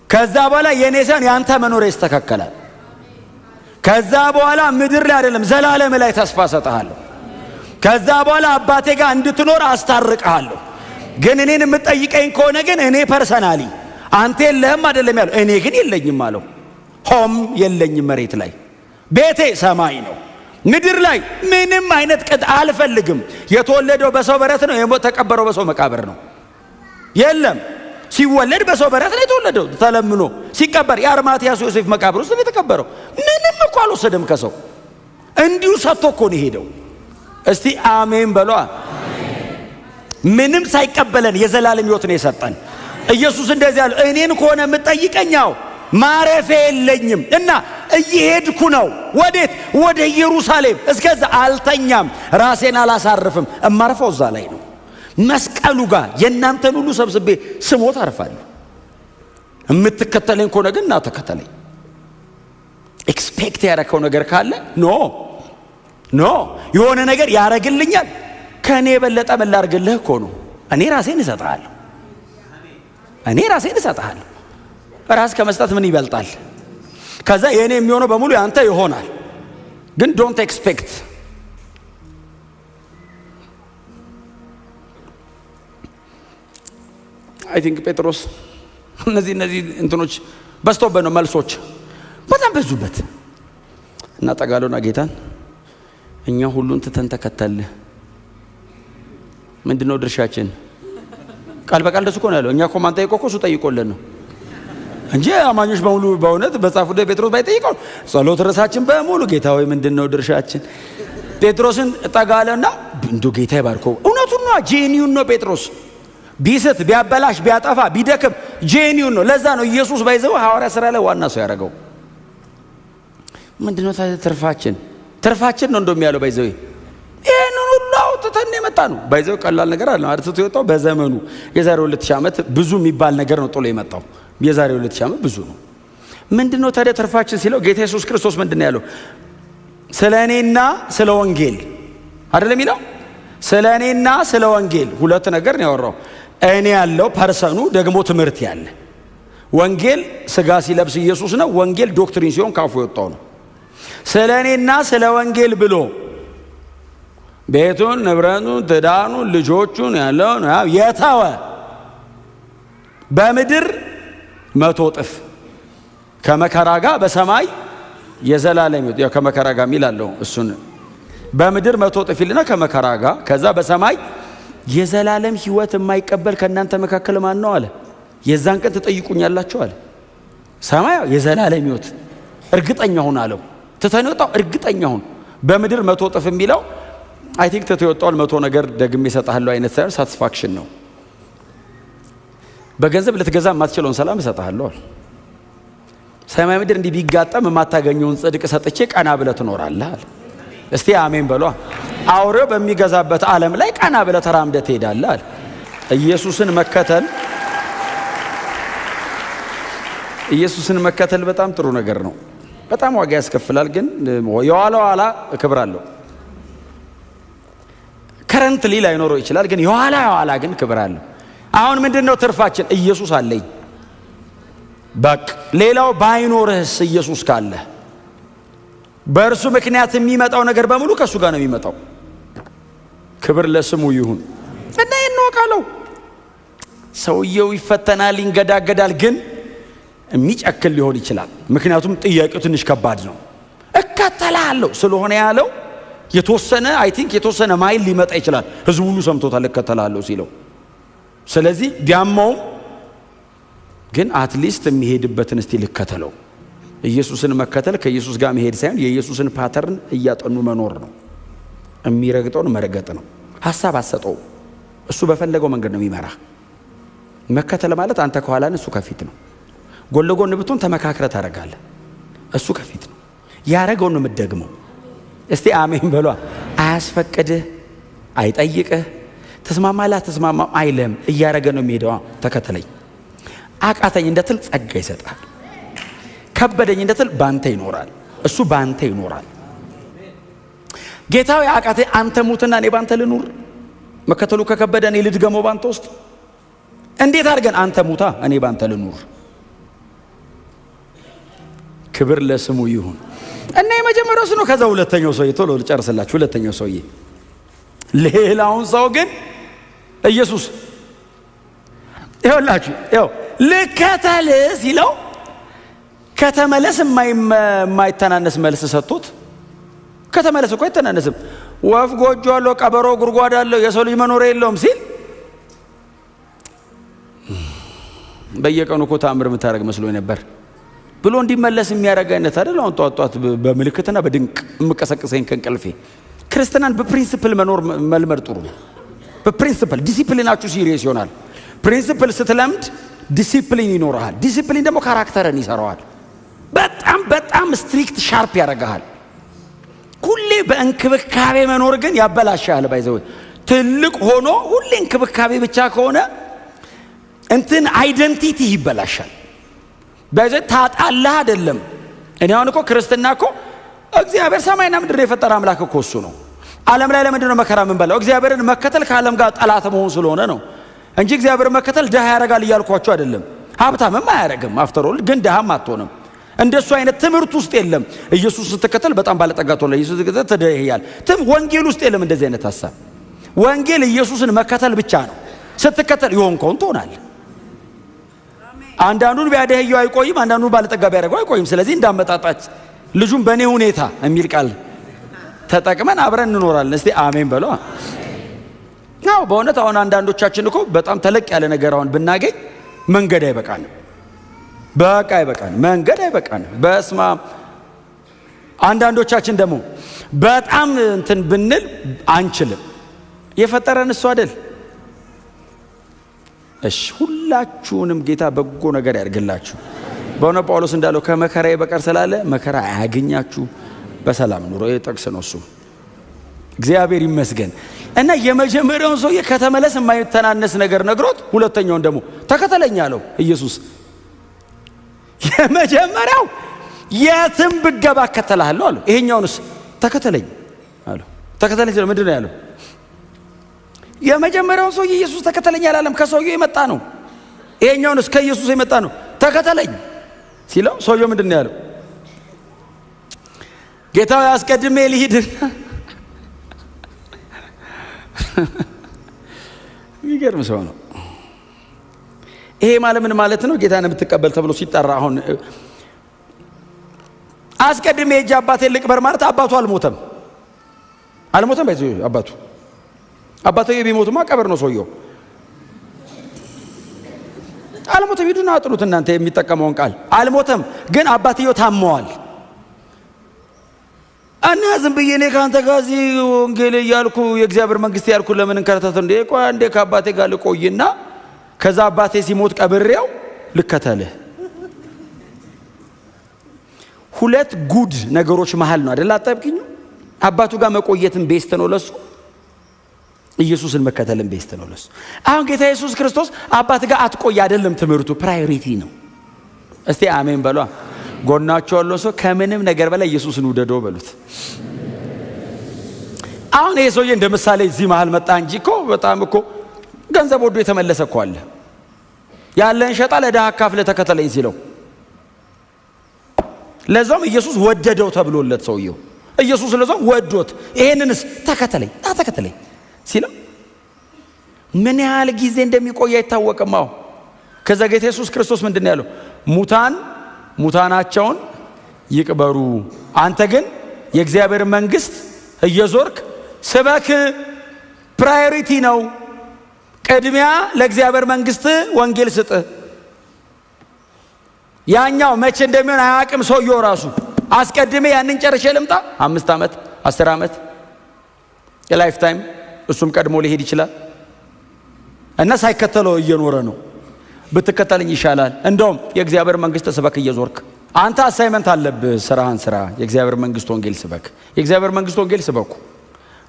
ከዛ በኋላ የኔ ሳይሆን ያንተ መኖሪያ ይስተካከላል። ከዛ በኋላ ምድር ላይ አይደለም ዘላለም ላይ ተስፋ ሰጣለሁ። ከዛ በኋላ አባቴ ጋር እንድትኖር አስታርቀሃለሁ። ግን እኔን የምትጠይቀኝ ከሆነ ግን እኔ ፐርሰናሊ አንተ የለህም አይደለም ያለው፣ እኔ ግን የለኝም አለው። ሆም የለኝም መሬት ላይ፣ ቤቴ ሰማይ ነው። ምድር ላይ ምንም አይነት ቅጥ አልፈልግም። የተወለደው በሰው በረት ነው፣ የተቀበረው በሰው መቃብር ነው። የለም ሲወለድ በሰው በረት ላይ የተወለደው ተለምኖ ሲቀበር የአርማትያስ ዮሴፍ መቃብር ውስጥ ነው የተቀበረው። ምንም እኮ አልወሰደም ከሰው እንዲሁ ሰጥቶ እኮ ነው ሄደው። እስቲ አሜን በሏ። ምንም ሳይቀበለን የዘላለም ሕይወት ነው የሰጠን ኢየሱስ። እንደዚህ ያለው እኔን ከሆነ የምትጠይቀኛው ማረፊያ የለኝም እና እየሄድኩ ነው። ወዴት? ወደ ኢየሩሳሌም። እስከዛ አልተኛም፣ ራሴን አላሳርፍም። እማርፈው እዛ ላይ ነው መስቀሉ ጋር። የእናንተን ሁሉ ሰብስቤ ስሞት አርፋለሁ። የምትከተለኝ ከሆነ ግን ና ተከተለኝ። ኤክስፔክት ያደረከው ነገር ካለ ኖ የሆነ ነገር ያረግልኛል ከኔ የበለጠ ምን ላርግልህ እኮ ነው። እኔ ራሴን እሰጥሃለሁ። ራስ ከመስጠት ምን ይበልጣል? ከዛ የኔ የሚሆነው በሙሉ ያንተ ይሆናል። ግን ዶንት ኤክስፔክት። አይ ቲንክ ጴጥሮስ እነዚህ እንትኖች በዝቶበት ነው መልሶች በጣም በዙበት እና ጠጋሎና ጌታን እኛ ሁሉን ትተን ተከተልን። ምንድነው ድርሻችን? ቃል በቃል ደስ እኮ ነው ያለው። እኛ እኮ ማን ጠይቆ እኮ እሱ ጠይቆልን ነው እንጂ አማኞች በሙሉ በእውነት በጻፉ ጴጥሮስ ባይጠይቀው ጸሎት ርዕሳችን በሙሉ ጌታ ሆይ ምንድነው ድርሻችን? ጴጥሮስን ጠጋለና እንደው ጌታ ይባርከው። እውነቱን ነው፣ ጄኒዩን ነው ጴጥሮስ። ቢስት ቢያበላሽ ቢያጠፋ ቢደክም ጄኒዩን ነው። ለዛ ነው ኢየሱስ ባይዘው ሐዋርያ ሥራ ላይ ዋና ሰው ያደረገው። ምንድነው ትርፋችን? ትርፋችን ነው እንደም ያለው ባይዘው ይሄን ሁሉ አውጥተን የመጣ ነው። ባይዘው ቀላል ነገር አለ አርተቱ የወጣው በዘመኑ የዛሬ 2000 ዓመት ብዙ የሚባል ነገር ነው ጥሎ የመጣው። የዛሬ 2000 ዓመት ብዙ ነው። ምንድነው ታዲያ ትርፋችን ሲለው ጌታ ኢየሱስ ክርስቶስ ምንድነው ያለው? ስለኔና ስለ ወንጌል አይደለም ይላል። ስለኔና ስለ ወንጌል ሁለት ነገር ነው ያወራው። እኔ ያለው ፐርሰኑ ደግሞ ትምህርት ያለ ወንጌል ስጋ ሲለብስ ኢየሱስ ነው። ወንጌል ዶክትሪን ሲሆን ካፉ የወጣው ነው። ስለኔና ስለ ወንጌል ብሎ ቤቱን፣ ንብረቱን፣ ትዳኑን፣ ልጆቹን ያለውን የተወ በምድር 100 እጥፍ ከመከራ ጋር በሰማይ የዘላለም ሕይወት። ያው ከመከራ ጋር ሚላለው እሱን በምድር 100 እጥፍ ይልና ከመከራ ጋር ከዛ በሰማይ የዘላለም ሕይወት የማይቀበል ከእናንተ መካከል ማን ነው አለ። የዛን ቀን ትጠይቁኛላችሁ አለ። ሰማይ የዘላለም ሕይወት እርግጠኛ ሁን አለው። ትተን ወጣው እርግጠኛ ሁን። በምድር 100 እጥፍ የሚለው አይ ቲንክ ተተወጣው 100 ነገር ደግሜ እሰጥሃለሁ አይነት ሳይሆን ሳቲስፋክሽን ነው። በገንዘብ ልትገዛ የማትችለውን ሰላም እሰጥሃለሁ። ሰማይ ምድር እንዲህ ቢጋጠም የማታገኘውን ጽድቅ ሰጥቼ ቀና ብለህ ትኖራለህ አለ። እስቲ አሜን በሏ። አውሬው በሚገዛበት ዓለም ላይ ቀና ብለህ ተራምደህ ትሄዳለህ አለ። ኢየሱስን መከተል በጣም ጥሩ ነገር ነው። በጣም ዋጋ ያስከፍላል፣ ግን የኋላ ክብር አለው። ከረንትሊ ላይኖረው ይችላል፣ ግን የኋላ ግን ክብር አለው። አሁን ምንድነው ትርፋችን? ኢየሱስ አለኝ በቃ። ሌላው ባይኖርህስ ኢየሱስ ካለ በእርሱ ምክንያት የሚመጣው ነገር በሙሉ ከሱ ጋር ነው የሚመጣው። ክብር ለስሙ ይሁን። እና ይኖካለው ሰውየው ይፈተናል፣ ይንገዳገዳል፣ ግን የሚጨክል ሊሆን ይችላል። ምክንያቱም ጥያቄው ትንሽ ከባድ ነው። እከተላለሁ ስለሆነ ያለው የተወሰነ ማይል ሊመጣ ይችላል። ህዝቡ ሁሉ ሰምቶታል እከተላለሁ ሲለው። ስለዚህ ዲያማውም ግን አትሊስት የሚሄድበትን እስቲ ልከተለው። ኢየሱስን መከተል ከኢየሱስ ጋር መሄድ ሳይሆን የኢየሱስን ፓተርን እያጠኑ መኖር ነው። የሚረግጠውን መረገጥ ነው። ሐሳብ አሰጠው። እሱ በፈለገው መንገድ ነው የሚመራ። መከተል ማለት አንተ ከኋላ ነህ፣ እሱ ከፊት ነው። ጎን ለጎን ብትሆን ተመካክረህ ታደርጋለህ። እሱ ከፊት ነው። ያረገውን ነው የምትደግመው። እስቲ አሜን በሏ። አያስፈቅድህ፣ አይጠይቅህ፣ ተስማማላ ተስማማም አይልም። እያረገ ነው የሚሄደው። ተከተለኝ። አቃተኝ እንደትል ጸጋ ይሰጣል። ከበደኝ እንደትል ባንተ ይኖራል። እሱ ባንተ ይኖራል። ጌታው አቃተኝ አንተ ሙትና እኔ ባንተ ልኑር። መከተሉ ከከበደ እኔ ልድገመው ባንተ ውስጥ። እንዴት አድርገን? አንተ ሙታ እኔ ባንተ ልኑር። ክብር ለስሙ ይሁን። እና የመጀመሪያው ነው። ከዛ ሁለተኛው ሰውዬ ቶሎ ልጨርስላችሁ። ሁለተኛው ሰውዬ ሌላውን ሰው ግን ኢየሱስ ይኸውላችሁ ልከተል ሲለው ከተመለስ የማይተናነስ መልስ ሰጥቶት። ከተመለስ እኮ አይተናነስም። ወፍ ጎጆ አለው፣ ቀበሮ ጉድጓድ አለው፣ የሰው ልጅ መኖሪያ የለውም ሲል በየቀኑ እኮ ተአምር የምታደርግ መስሎኝ ነበር ብሎ እንዲመለስ የሚያደርግ አይነት አይደል? አሁን ጧት በምልክትና በድንቅ የምቀሰቅሰኝ ከእንቅልፌ። ክርስትናን በፕሪንሲፕል መኖር መልመድ ጥሩ ነው። በፕሪንሲፕል ዲሲፕሊናችሁ ሲሪየስ ይሆናል። ፕሪንሲፕል ስትለምድ ዲሲፕሊን ይኖርሃል። ዲሲፕሊን ደግሞ ካራክተርን ይሰራዋል። በጣም ስትሪክት ሻርፕ ያደርግሃል። ሁሌ በእንክብካቤ መኖር ግን ያበላሻል። ባይዘው ትልቅ ሆኖ ሁሌ እንክብካቤ ብቻ ከሆነ እንትን አይደንቲቲ ይበላሻል። ባይዘው ታጣላህ አይደለም። እኔ አሁን እኮ ክርስትና እኮ እግዚአብሔር ሰማይና ምድር የፈጠረ አምላክ እኮ እሱ ነው። ዓለም ላይ ለምንድን ነው መከራ ምን በላው? እግዚአብሔርን መከተል ከዓለም ጋር ጠላት መሆን ስለሆነ ነው እንጂ እግዚአብሔርን መከተል ድሃ ያደርጋል እያልኳቸው አይደለም። ሀብታምም አያደርግም። አፍተሮል ግን ድሃም አትሆንም። እንደሱ አይነት ትምህርት ውስጥ የለም። ኢየሱስ ስትከተል በጣም ባለጠጋ ትሆናለህ። ኢየሱስ ስትከተል ትደህያል። ወንጌል ውስጥ የለም እንደዚህ አይነት ሐሳብ። ወንጌል ኢየሱስን መከተል ብቻ ነው። ስትከተል የሆንከውን ትሆናለህ። አንዳንዱን ቢያደህየው አይቆይም፣ አንዳንዱን ባለጠጋ ቢያደርገው አይቆይም። ስለዚህ እንዳመጣጣች ልጁን በእኔ ሁኔታ የሚል ቃል ተጠቅመን አብረን እንኖራለን። እስቲ አሜን በሉ። አዎ በእውነት አሁን አንዳንዶቻችን እኮ በጣም ተለቅ ያለ ነገር አሁን ብናገኝ መንገድ አይበቃንም። በቃ አይበቃንም፣ መንገድ አይበቃንም። በስማ አንዳንዶቻችን ደግሞ በጣም እንትን ብንል አንችልም። የፈጠረን እሱ አይደል? እሺ ሁላችሁንም ጌታ በጎ ነገር ያድርግላችሁ። በእውነት ጳውሎስ እንዳለው ከመከራዬ በቀር ስላለ መከራ አያገኛችሁ፣ በሰላም ኑሮ። የጥቅስ ነው እሱ። እግዚአብሔር ይመስገን። እና የመጀመሪያውን ሰውዬ ከተመለስ የማይተናነስ ነገር ነግሮት ሁለተኛውን ደግሞ ተከተለኝ አለው ኢየሱስ። የመጀመሪያው የትም ብገባ እከተልሃለሁ አለው። ይሄኛውንስ ተከተለኝ አለው። ተከተለኝ ሲለው ምንድን ነው ያለው? የመጀመሪያውን ሰውዬ ኢየሱስ ተከተለኝ አላለም፣ ከሰውዬው የመጣ ነው። ይሄኛውንስ ከኢየሱስ የመጣ ነው። ተከተለኝ ሲለው ሰውዬው ምንድን ነው ያለው? ጌታው አስቀድሜ ልሂድና የሚገርም ሰው ነው። ይሄ ማለት ምን ማለት ነው? ጌታን የምትቀበል ተብሎ ሲጠራ አሁን አስቀድሜ ሄጄ አባቴን ልቅበር ማለት አባቱ አልሞተም ባይዘው አባቱ ቢሞትማ ቀበር ነው ሰውየው። አልሞተም። ሂዱና አጥኑት እናንተ የሚጠቀመውን ቃል። አልሞተም ግን አባትየው ታመዋል። እና ዝም ብዬ እኔ ካንተ ጋር እዚህ ወንጌል እያልኩ የእግዚአብሔር መንግስት ያልኩ ለምን እንከራተት እንዴ? ቆይ አንዴ ከአባቴ ጋር ልቆይና ከዛ አባቴ ሲሞት ቀብሬው ልከተልህ። ሁለት ጉድ ነገሮች መሃል ነው አይደል? አጣብቂኝ። አባቱ ጋር መቆየትን ቤስት ነው ለሱ፣ ኢየሱስን መከተልን ቤስት ነው ለሱ። አሁን ጌታ ኢየሱስ ክርስቶስ አባት ጋር አትቆይ አይደለም ትምህርቱ፣ ፕራዮሪቲ ነው። እስቲ አሜን በሏ። ጎናቸው ያለው ሰው ከምንም ነገር በላይ ኢየሱስን ውደደው በሉት። አሁን ይሄ ሰውዬ እንደ ምሳሌ እዚህ መሃል መጣ እንጂ እኮ በጣም እኮ ገንዘብ ወዶ የተመለሰ እኮ አለ። ያለን ሸጣ ለድሃ አካፍለህ ተከተለኝ ሲለው ለዛም ኢየሱስ ወደደው ተብሎለት ሰውየው ኢየሱስ ለዛም ወዶት ይሄንንስ ተከተለኝ ሲለው ምን ያህል ጊዜ እንደሚቆይ አይታወቅም። አዎ ከዛ ጌታ ኢየሱስ ክርስቶስ ምንድነው ያለው? ሙታናቸውን ይቅበሩ፣ አንተ ግን የእግዚአብሔር መንግስት እየዞርክ ስበክ። ፕራዮሪቲ ነው። ቅድሚያ ለእግዚአብሔር መንግስት ወንጌል ስጥ። ያኛው መቼ እንደሚሆን አያውቅም ሰውየው ራሱ። አስቀድሜ ያንን ጨርሼ ልምጣ 5 ዓመት 10 ዓመት የላይፍ ታይም እሱም ቀድሞ ሊሄድ ይችላል እና ሳይከተለው እየኖረ ነው። ብትከተልኝ ይሻላል። እንደውም የእግዚአብሔር መንግስት ስበክ እየዞርክ አንተ አሳይመንት አለብህ። ስራህን ስራ። የእግዚአብሔር መንግስት ወንጌል ስበክ። የእግዚአብሔር መንግስት ወንጌል ስበኩ።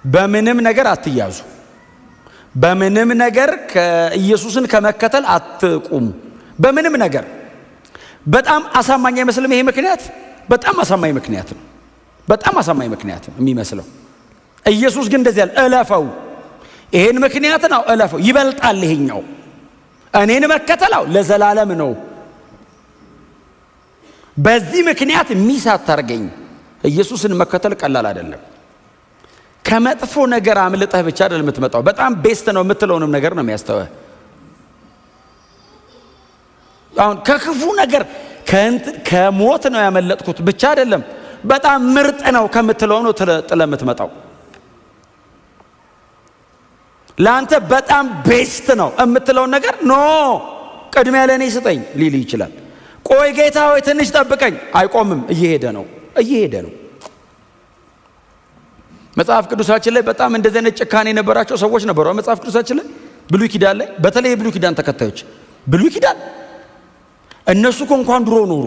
በምንም ነገር አትያዙ። በምንም ነገር ኢየሱስን ከመከተል አትቁሙ። በምንም ነገር በጣም አሳማኝ አይመስልም ይሄ ምክንያት? በጣም አሳማኝ ምክንያት ነው። በጣም አሳማኝ ምክንያት ነው የሚመስለው። ኢየሱስ ግን እንደዚህ ያለ እለፈው። ይሄን ምክንያት ነው እለፈው። ይበልጣል ይሄኛው። እኔን መከተላው ለዘላለም ነው። በዚህ ምክንያት ሚስ አታርገኝ። ኢየሱስን መከተል ቀላል አይደለም። ከመጥፎ ነገር አምልጠህ ብቻ አይደለም የምትመጣው። በጣም ቤስት ነው የምትለውንም ነገር ነው የሚያስተውህ። አሁን ከክፉ ነገር ከሞት ነው ያመለጥኩት ብቻ አይደለም፣ በጣም ምርጥ ነው ከምትለው ነው ጥለህ የምትመጣው። ለአንተ በጣም ቤስት ነው የምትለውን ነገር ኖ ቅድሚያ ለእኔ ስጠኝ ሊል ይችላል። ቆይ ጌታ ሆይ ትንሽ ጠብቀኝ። አይቆምም። እየሄደ ነው። መጽሐፍ ቅዱሳችን ላይ በጣም እንደዚህ አይነት ጭካኔ የነበራቸው ሰዎች ነበሩ። መጽሐፍ ቅዱሳችን ላይ ብሉይ ኪዳን ላይ በተለይ የብሉይ ኪዳን ተከታዮች ብሉይ ኪዳን እነሱ እንኳን ድሮ ኖሩ።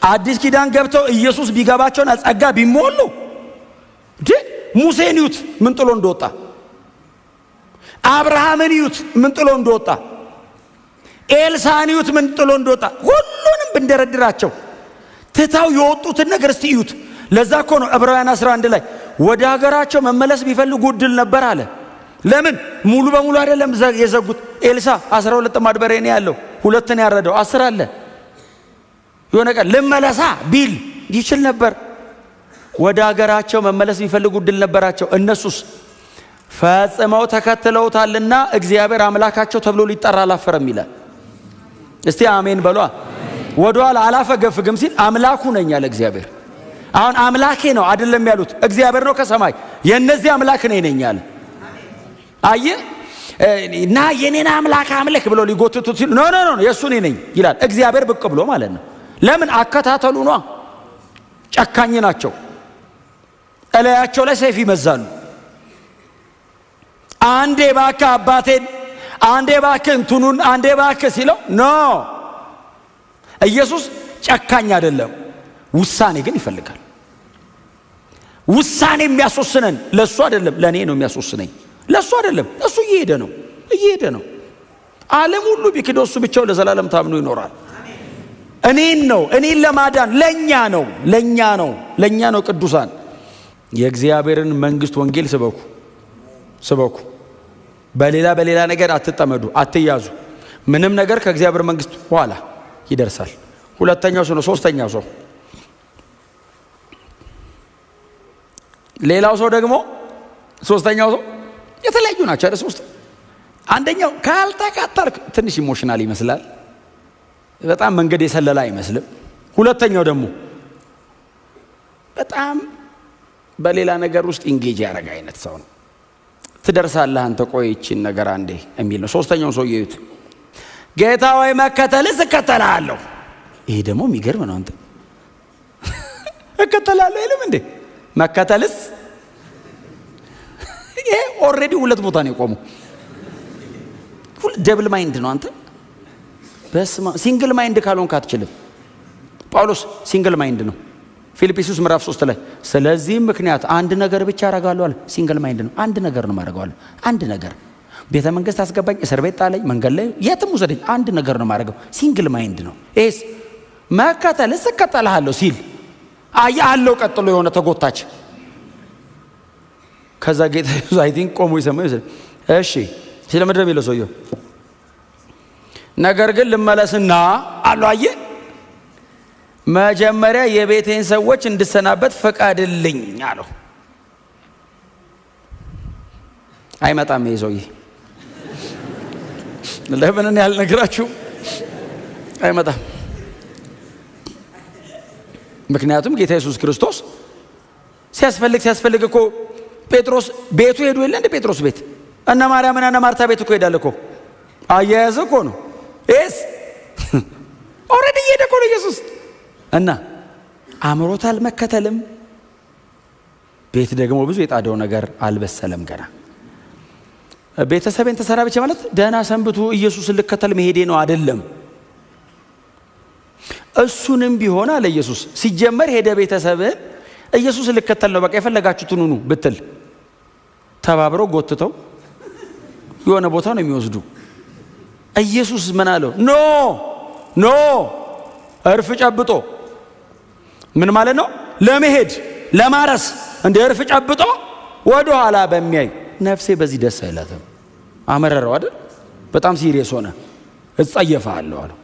አዲስ ኪዳን ገብተው ኢየሱስ ቢገባቸውና ጸጋ ቢሞሉ ሙሴን ይዩት ምን ጥሎ እንደወጣ፣ አብርሃምን ይዩት ምን ጥሎ እንደወጣ፣ ኤልሳዕን ይዩት ምን ጥሎ እንደወጣ። ሁሉንም ብንደረድራቸው ትታው የወጡትን ነገር እስቲ ይዩት። ለዛ እኮ ነው ዕብራውያን 11 ላይ ወደ ሀገራቸው መመለስ ቢፈልጉ ዕድል ነበር አለ። ለምን? ሙሉ በሙሉ አይደለም የዘጉት። ኤልሳዕ 12 ጥማድ በሬ ነው ያለው፣ 2 ያረደው 10 አለ። የሆነ ቀን ልመለሳ ቢል ይችል ነበር። ወደ ሀገራቸው መመለስ ቢፈልጉ ዕድል ነበራቸው። እነሱስ ፈጽመው ተከትለውታልና እግዚአብሔር አምላካቸው ተብሎ ሊጠራ አላፈረም ይላል። እስቲ አሜን በሏ። ወደኋላ አላፈገፍግም ሲል አምላኩ ነኝ ያለ እግዚአብሔር። አሁን አምላኬ ነው አይደለም ያሉት እግዚአብሔር ነው ከሰማይ የነዚህ አምላክ ነኝ አለ። አየህ እና የኔን አምላክ አምልክ ብሎ ሊጎትቱት ሲሉ ኖ የሱ ነኝ ይላል እግዚአብሔር ብቅ ብሎ ማለት ነው። ለምን አከታተሉ ነው። ጨካኝ ናቸው። እላያቸው ላይ ሰይፍ ይመዛሉ። አንዴ እባክህ አባቴን፣ አንዴ እባክህ እንትኑን፣ አንዴ እባክህ ሲለው ኖ ኢየሱስ ጨካኝ አይደለም። ውሳኔ ግን ይፈልጋል። ውሳኔ የሚያስወስነን ለሱ አይደለም ለኔ ነው የሚያስወስነኝ። ለሱ አይደለም እሱ እየሄደ ነው። ዓለም ሁሉ ቢክደው እሱ ብቻው ለዘላለም ታምኖ ይኖራል። እኔን ለማዳን ለኛ ነው ቅዱሳን የእግዚአብሔርን መንግስት ወንጌል ስበኩ። በሌላ ነገር አትጠመዱ፣ አትያዙ። ምንም ነገር ከእግዚአብሔር መንግስት ኋላ ይደርሳል። ሁለተኛው ሰው ነው። ሶስተኛው ሰው ሌላው ሰው ደግሞ ሶስተኛው ሰው የተለያዩ ናቸው አይደል? ሶስት አንደኛው ካልተካተልክ ትንሽ ኢሞሽናል ይመስላል፣ በጣም መንገድ የሰለለ አይመስልም። ሁለተኛው ደግሞ በጣም በሌላ ነገር ውስጥ ኢንጌጅ ያደረገ አይነት ሰው ነው። ትደርሳለህ አንተ ቆይ እቺን ነገር አንዴ የሚል ነው። ሶስተኛው ሰው ይዩት፣ ጌታ ወይ መከተልስ እከተላለሁ። ይሄ ደግሞ የሚገርም ነው። አንተ እከተላለሁ አይልም እንዴ? መከተልስ ይሄ ኦሬዲ ሁለት ቦታ ነው የቆመው። ደብል ማይንድ ነው አንተ። በስማ ሲንግል ማይንድ ካልሆንክ አትችልም። ጳውሎስ ሲንግል ማይንድ ነው። ፊልጵስዩስ ምዕራፍ 3 ላይ ስለዚህ ምክንያት አንድ ነገር ብቻ አደርጋለሁ አለ። ሲንግል ማይንድ ነው። አንድ ነገር ነው ማድረጋለሁ። አንድ ነገር ቤተ መንግስት አስገባኝ፣ እስር ቤት ጣለኝ፣ መንገድ ላይ የትም ወሰደኝ፣ አንድ ነገር ነው ማድረጋው። ሲንግል ማይንድ ነው። ኤስ መከተልስ እከተልሃለሁ ሲል አያለው ቀጥሎ የሆነ ተጎታች። ከዛ ጌታ ኢየሱስ አይ ቲንክ ቆሞ ይሰማው ይሰል እሺ ስለምድር የሚለው ሰውየው ነገር ግን ልመለስና አለው። አየህ መጀመሪያ የቤቴን ሰዎች እንድሰናበት ፈቃድልኝ አለው። አይመጣም ይሄ ሰውዬ። ለምን እኔ ያልነግራችሁ አይመጣም። ምክንያቱም ጌታ ኢየሱስ ክርስቶስ ሲያስፈልግ እኮ ጴጥሮስ ቤቱ ሄዱ የለ እንደ ጴጥሮስ ቤት እና ማርያምና እና ማርታ ቤት እኮ ሄዳል እኮ። አያያዘ እኮ ነው ኤስ ኦሬዲ ሄደ እኮ ነው ኢየሱስ። እና አምሮታል መከተልም። ቤት ደግሞ ብዙ የጣደው ነገር አልበሰለም ገና። ቤተሰቤን ተሰናብቼ ማለት ደህና ሰንብቱ ኢየሱስን ልከተል መሄዴ ነው አይደለም። እሱንም ቢሆን አለ ኢየሱስ ሲጀመር ሄደ ቤተሰብን ኢየሱስን ልከተል ነው በቃ የፈለጋችሁትን ሁኑ ብትል ተባብረው ጎትተው የሆነ ቦታ ነው የሚወስዱ። ኢየሱስ ምን አለው? ኖ እርፍ ጨብጦ ምን ማለት ነው? ለመሄድ ለማረስ እንደ እርፍ ጨብጦ ወደ ኋላ በሚያይ ነፍሴ በዚህ ደስ አይላትም። አመረረው አይደል? በጣም ሲሪየስ ሆነ። እጸየፋለሁ አለው።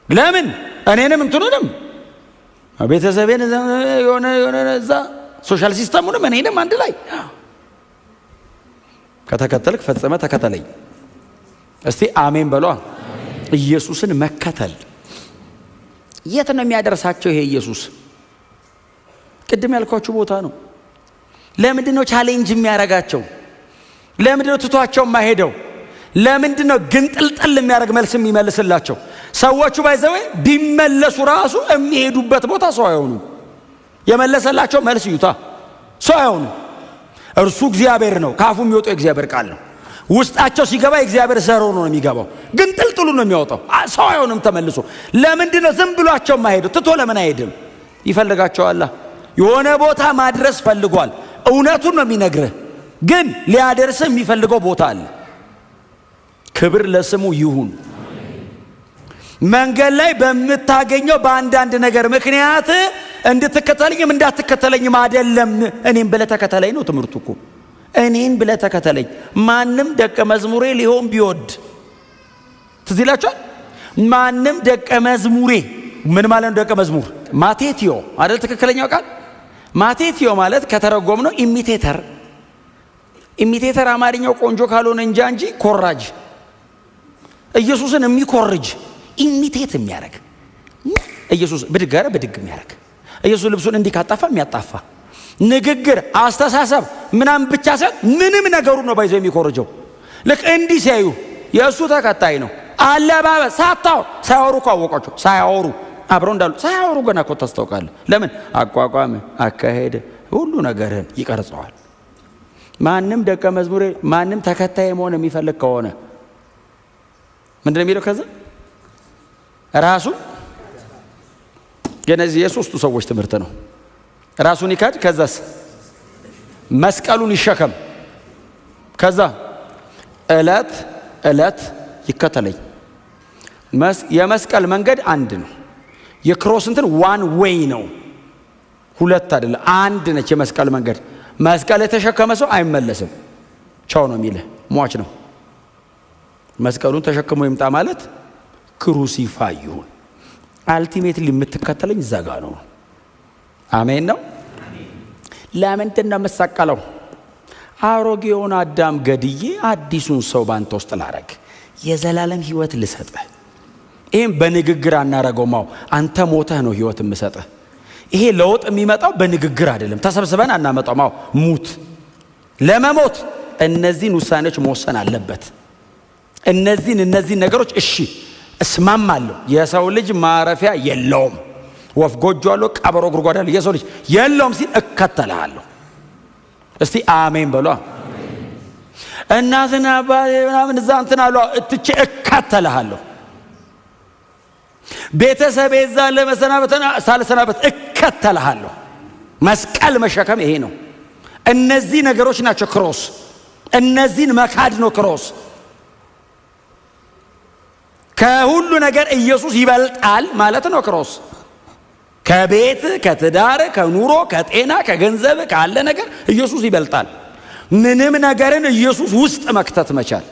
ለምን እኔንም እንትኑንም ቤተሰቤን የሆነ እዛ ሶሻል ሲስተሙንም እኔንም አንድ ላይ ከተከተልክ ፈጽመ ተከተለኝ። እስቲ አሜን በሏ። ኢየሱስን መከተል የት ነው የሚያደርሳቸው? ይሄ ኢየሱስ ቅድም ያልኳችሁ ቦታ ነው። ለምንድነው ቻሌንጅ የሚያረጋቸው? ለምንድነው ትቷቸው ማይሄደው? ለምንድነው ግን ጥልጥል የሚያደርግ መልስ የሚመልስላቸው? ሰዎቹ ባይዘው ቢመለሱ ራሱ የሚሄዱበት ቦታ ሰው አይሆኑ። የመለሰላቸው መልስ ይዩታ ሰው አይሆኑ። እርሱ እግዚአብሔር ነው። ካፉ የሚወጣው የእግዚአብሔር ቃል ነው። ውስጣቸው ሲገባ የእግዚአብሔር ዘር ሆኖ ነው የሚገባው። ግን ጥልጥሉ ነው የሚያወጣው። ሰው አይሆንም ተመልሶ። ለምንድነው ዝም ብሏቸው ማይሄዱ? ትቶ ለምን አይሄድም? ይፈልጋቸዋል። የሆነ ቦታ ማድረስ ፈልጓል። እውነቱን ነው የሚነግርህ። ግን ሊያደርስ የሚፈልገው ቦታ አለ። ክብር ለስሙ ይሁን። መንገድ ላይ በምታገኘው በአንዳንድ ነገር ምክንያት እንድትከተለኝም እንዳትከተለኝም አይደለም። እኔን ብለህ ተከተለኝ ነው ትምህርቱ እኮ። እኔን ብለህ ተከተለኝ። ማንም ደቀ መዝሙሬ ሊሆን ቢወድ ትዝ ይላችኋል። ማንም ደቀ መዝሙሬ ምን ማለት ነው? ደቀ መዝሙር ማቴቲዮ አይደል? ትክክለኛው ቃል ማቴቲዮ ማለት ከተረጎም ነው ኢሚቴተር። ኢሚቴተር አማርኛው ቆንጆ ካልሆነ እንጂ ኮራጅ፣ ኢየሱስን የሚኮርጅ ኢሚቴት የሚያደርግ ኢየሱስ ብድጋራ ብድግ የሚያደርግ ኢየሱስ ልብሱን እንዲህ ካጣፋ የሚያጣፋ ንግግር አስተሳሰብ ምናምን ብቻ ሳይሆን ምንም ነገሩ ነው ባይዘው የሚኮርጀው። ልክ እንዲህ ሲያዩ የእሱ ተከታይ ነው። አለባበስ ሳያወሩ እኮ አወቋቸው። ሳያወሩ አብረው እንዳሉ ሳያወሩ ገና እኮ ታስታውቃለህ። ለምን አቋቋም አካሄድ ሁሉ ነገርን ይቀርጸዋል። ማንም ደቀ መዝሙር ማንም ተከታይ መሆን የሚፈልግ ከሆነ ምንድነው የሚለው? ከዛ ራሱ የነዚህ የሶስቱ ሰዎች ትምህርት ነው። ራሱን ይካድ፣ ከዛስ መስቀሉን ይሸከም፣ ከዛ እለት እለት ይከተለኝ። የመስቀል መንገድ አንድ ነው። የክሮስ እንትን ዋን ዌይ ነው፣ ሁለት አይደለም፣ አንድ ነች የመስቀል መንገድ። መስቀል የተሸከመ ሰው አይመለስም፣ ቻው ነው የሚልህ፣ ሟች ነው። መስቀሉን ተሸክሞ ይምጣ ማለት ክሩሲፋይ ይሁን። አልቲሜትሊ የምትከተለኝ ዘጋ ነው። አሜን ነው። ለምንድን ነው የምሰቀለው? አሮጌውን አዳም ገድዬ አዲሱን ሰው ባንተ ውስጥ ላረግ፣ የዘላለም ህይወት ልሰጥህ። ይሄን በንግግር አናረገውማው። አንተ ሞተህ ነው ህይወት የምሰጥህ። ይሄ ለውጥ የሚመጣው በንግግር አይደለም፣ ተሰብስበን አናመጣውማው። ሙት ለመሞት እነዚህን ውሳኔዎች መወሰን አለበት። እነዚህን ነገሮች እሺ እስማማለሁ። የሰው ልጅ ማረፊያ የለውም። ወፍ ጎጆ አለው፣ ቀበሮ ጉድጓድ አለው። የሰው ልጅ የለውም ሲል እከተልሃለሁ። እስቲ አሜን በሏ። እናትና አባቴ ምናምን እዛ እንትን አሉ እትቼ እከተልሃለሁ። ቤተሰብ እዛ ለመሰናበትና ሳልሰናበት እከተልሃለሁ። መስቀል መሸከም ይሄ ነው። እነዚህ ነገሮች ናቸው ክሮስ። እነዚህን መካድ ነው ክሮስ። ከሁሉ ነገር ኢየሱስ ይበልጣል ማለት ነው ክሮስ። ከቤት ከትዳር ከኑሮ ከጤና ከገንዘብ ካለ ነገር ኢየሱስ ይበልጣል። ምንም ነገርን ኢየሱስ ውስጥ መክተት መቻል።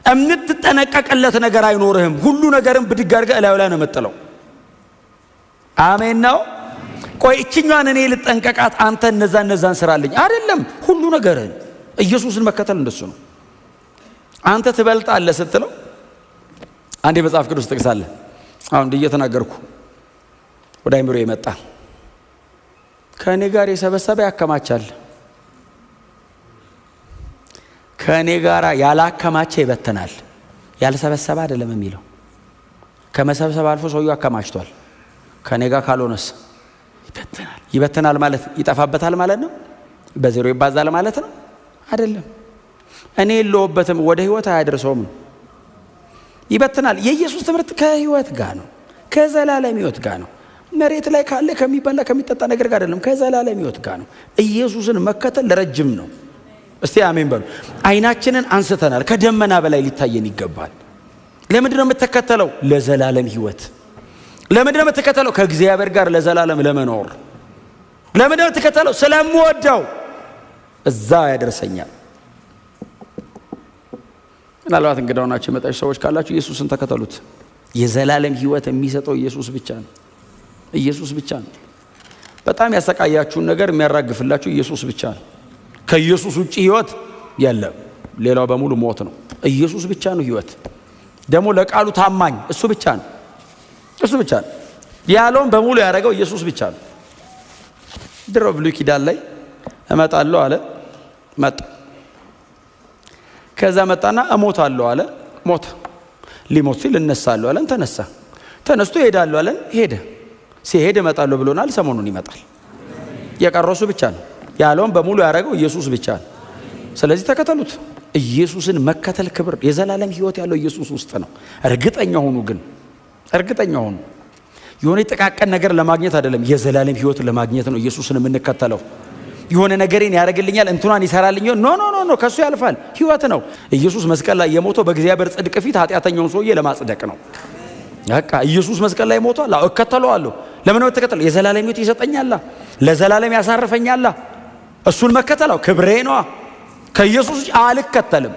እምትጠነቀቅለት ነገር አይኖርህም። ሁሉ ነገርን ብድግ አድርገህ እላዩ ላይ ነው የምጥለው። አሜን ነው። ቆይ እቺኛን እኔ ልጠንቀቃት፣ አንተ እነዛን ስራልኝ አይደለም። ሁሉ ነገርን ኢየሱስን መከተል እንደሱ ነው። አንተ ትበልጣለህ ስትለው አንዴ መጽሐፍ ቅዱስ ጥቅሳለህ። አሁን እየተናገርኩ ወደ አይምሮ የመጣ ከኔ ጋር የሰበሰበ ያከማቻል፣ ከኔ ጋር ያላከማቸ ይበተናል። ያልሰበሰበ አይደለም የሚለው። ከመሰብሰብ አልፎ ሰውየው አከማችቷል። ከኔ ጋር ካልሆነስ ይበተናል። ይበተናል ማለት ይጠፋበታል ማለት ነው። በዜሮ ይባዛል ማለት ነው አይደለም። እኔ የለውበትም፣ ወደ ህይወት አያደርሰውም። ይበተናል። የኢየሱስ ትምህርት ከህይወት ጋር ነው፣ ከዘላለም ህይወት ጋር ነው። መሬት ላይ ካለ ከሚበላ ከሚጠጣ ነገር ጋር አይደለም፣ ከዘላለም ህይወት ጋር ነው። ኢየሱስን መከተል ለረጅም ነው። እስቲ አሜን በሉ። አይናችንን አንስተናል። ከደመና በላይ ሊታየን ይገባል። ለምንድነው የምትከተለው? ለዘላለም ህይወት። ለምንድነው የምትከተለው? ከእግዚአብሔር ጋር ለዘላለም ለመኖር። ለምንድነው የምትከተለው? ስለምወደው እዛ ያደርሰኛል። ምናልባት እንግዳው ናቸው የመጣችሁ ሰዎች ካላችሁ ኢየሱስን ተከተሉት። የዘላለም ህይወት የሚሰጠው ኢየሱስ ብቻ ነው። ኢየሱስ ብቻ ነው። በጣም ያሰቃያችሁን ነገር የሚያራግፍላችሁ ኢየሱስ ብቻ ነው። ከኢየሱስ ውጪ ህይወት የለም። ሌላው በሙሉ ሞት ነው። ኢየሱስ ብቻ ነው ህይወት። ደግሞ ለቃሉ ታማኝ እሱ ብቻ ነው። እሱ ብቻ ነው ያለውን በሙሉ ያደረገው ኢየሱስ ብቻ ነው። ድሮ ብሉይ ኪዳን ላይ እመጣለሁ አለ፣ መጣ። ከዛ መጣና እሞታለሁ አለ፣ ሞተ። ሊሞት ሲል እነሳለሁ አለን፣ ተነሳ። ተነስቶ ይሄዳለሁ አለን፣ ሄደ። ሲሄድ እመጣለሁ ብሎናል፣ ሰሞኑን ይመጣል። የቀረው እሱ ብቻ ነው። ያለውን በሙሉ ያደረገው ኢየሱስ ብቻ ነው። ስለዚህ ተከተሉት። ኢየሱስን መከተል ክብር፣ የዘላለም ህይወት ያለው ኢየሱስ ውስጥ ነው። እርግጠኛ ሆኑ፣ ግን እርግጠኛ ሆኑ። የሆነ ጥቃቅን ነገር ለማግኘት አይደለም፣ የዘላለም ህይወት ለማግኘት ነው ኢየሱስን የምንከተለው። የሆነ ነገርን ያደርግልኛል፣ እንትናን ይሰራልኛል፣ ኖ ከሱ ያልፋል። ህይወት ነው። ኢየሱስ መስቀል ላይ የሞተው በእግዚአብሔር ጽድቅ ፊት ኃጢአተኛውን ሰውዬ ለማጽደቅ ነው። በቃ ኢየሱስ መስቀል ላይ ሞቷል። እከተለዋለሁ። ለምን ነው ተከተለው? የዘላለም ህይወት ይሰጠኛል፣ ለዘላለም ያሳርፈኛል። እሱን መከተለው ክብሬ ነው። ከኢየሱስ አልከተልም።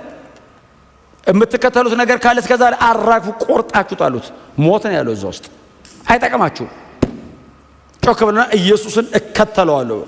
የምትከተሉት ነገር ካለ እስከዛ አራግፉ፣ ቆርጣችሁ ጣሉት። ሞት ነው ያለው እዛ ውስጥ፣ አይጠቅማችሁም። ጮክ ብለና ኢየሱስን እከተለዋለሁ።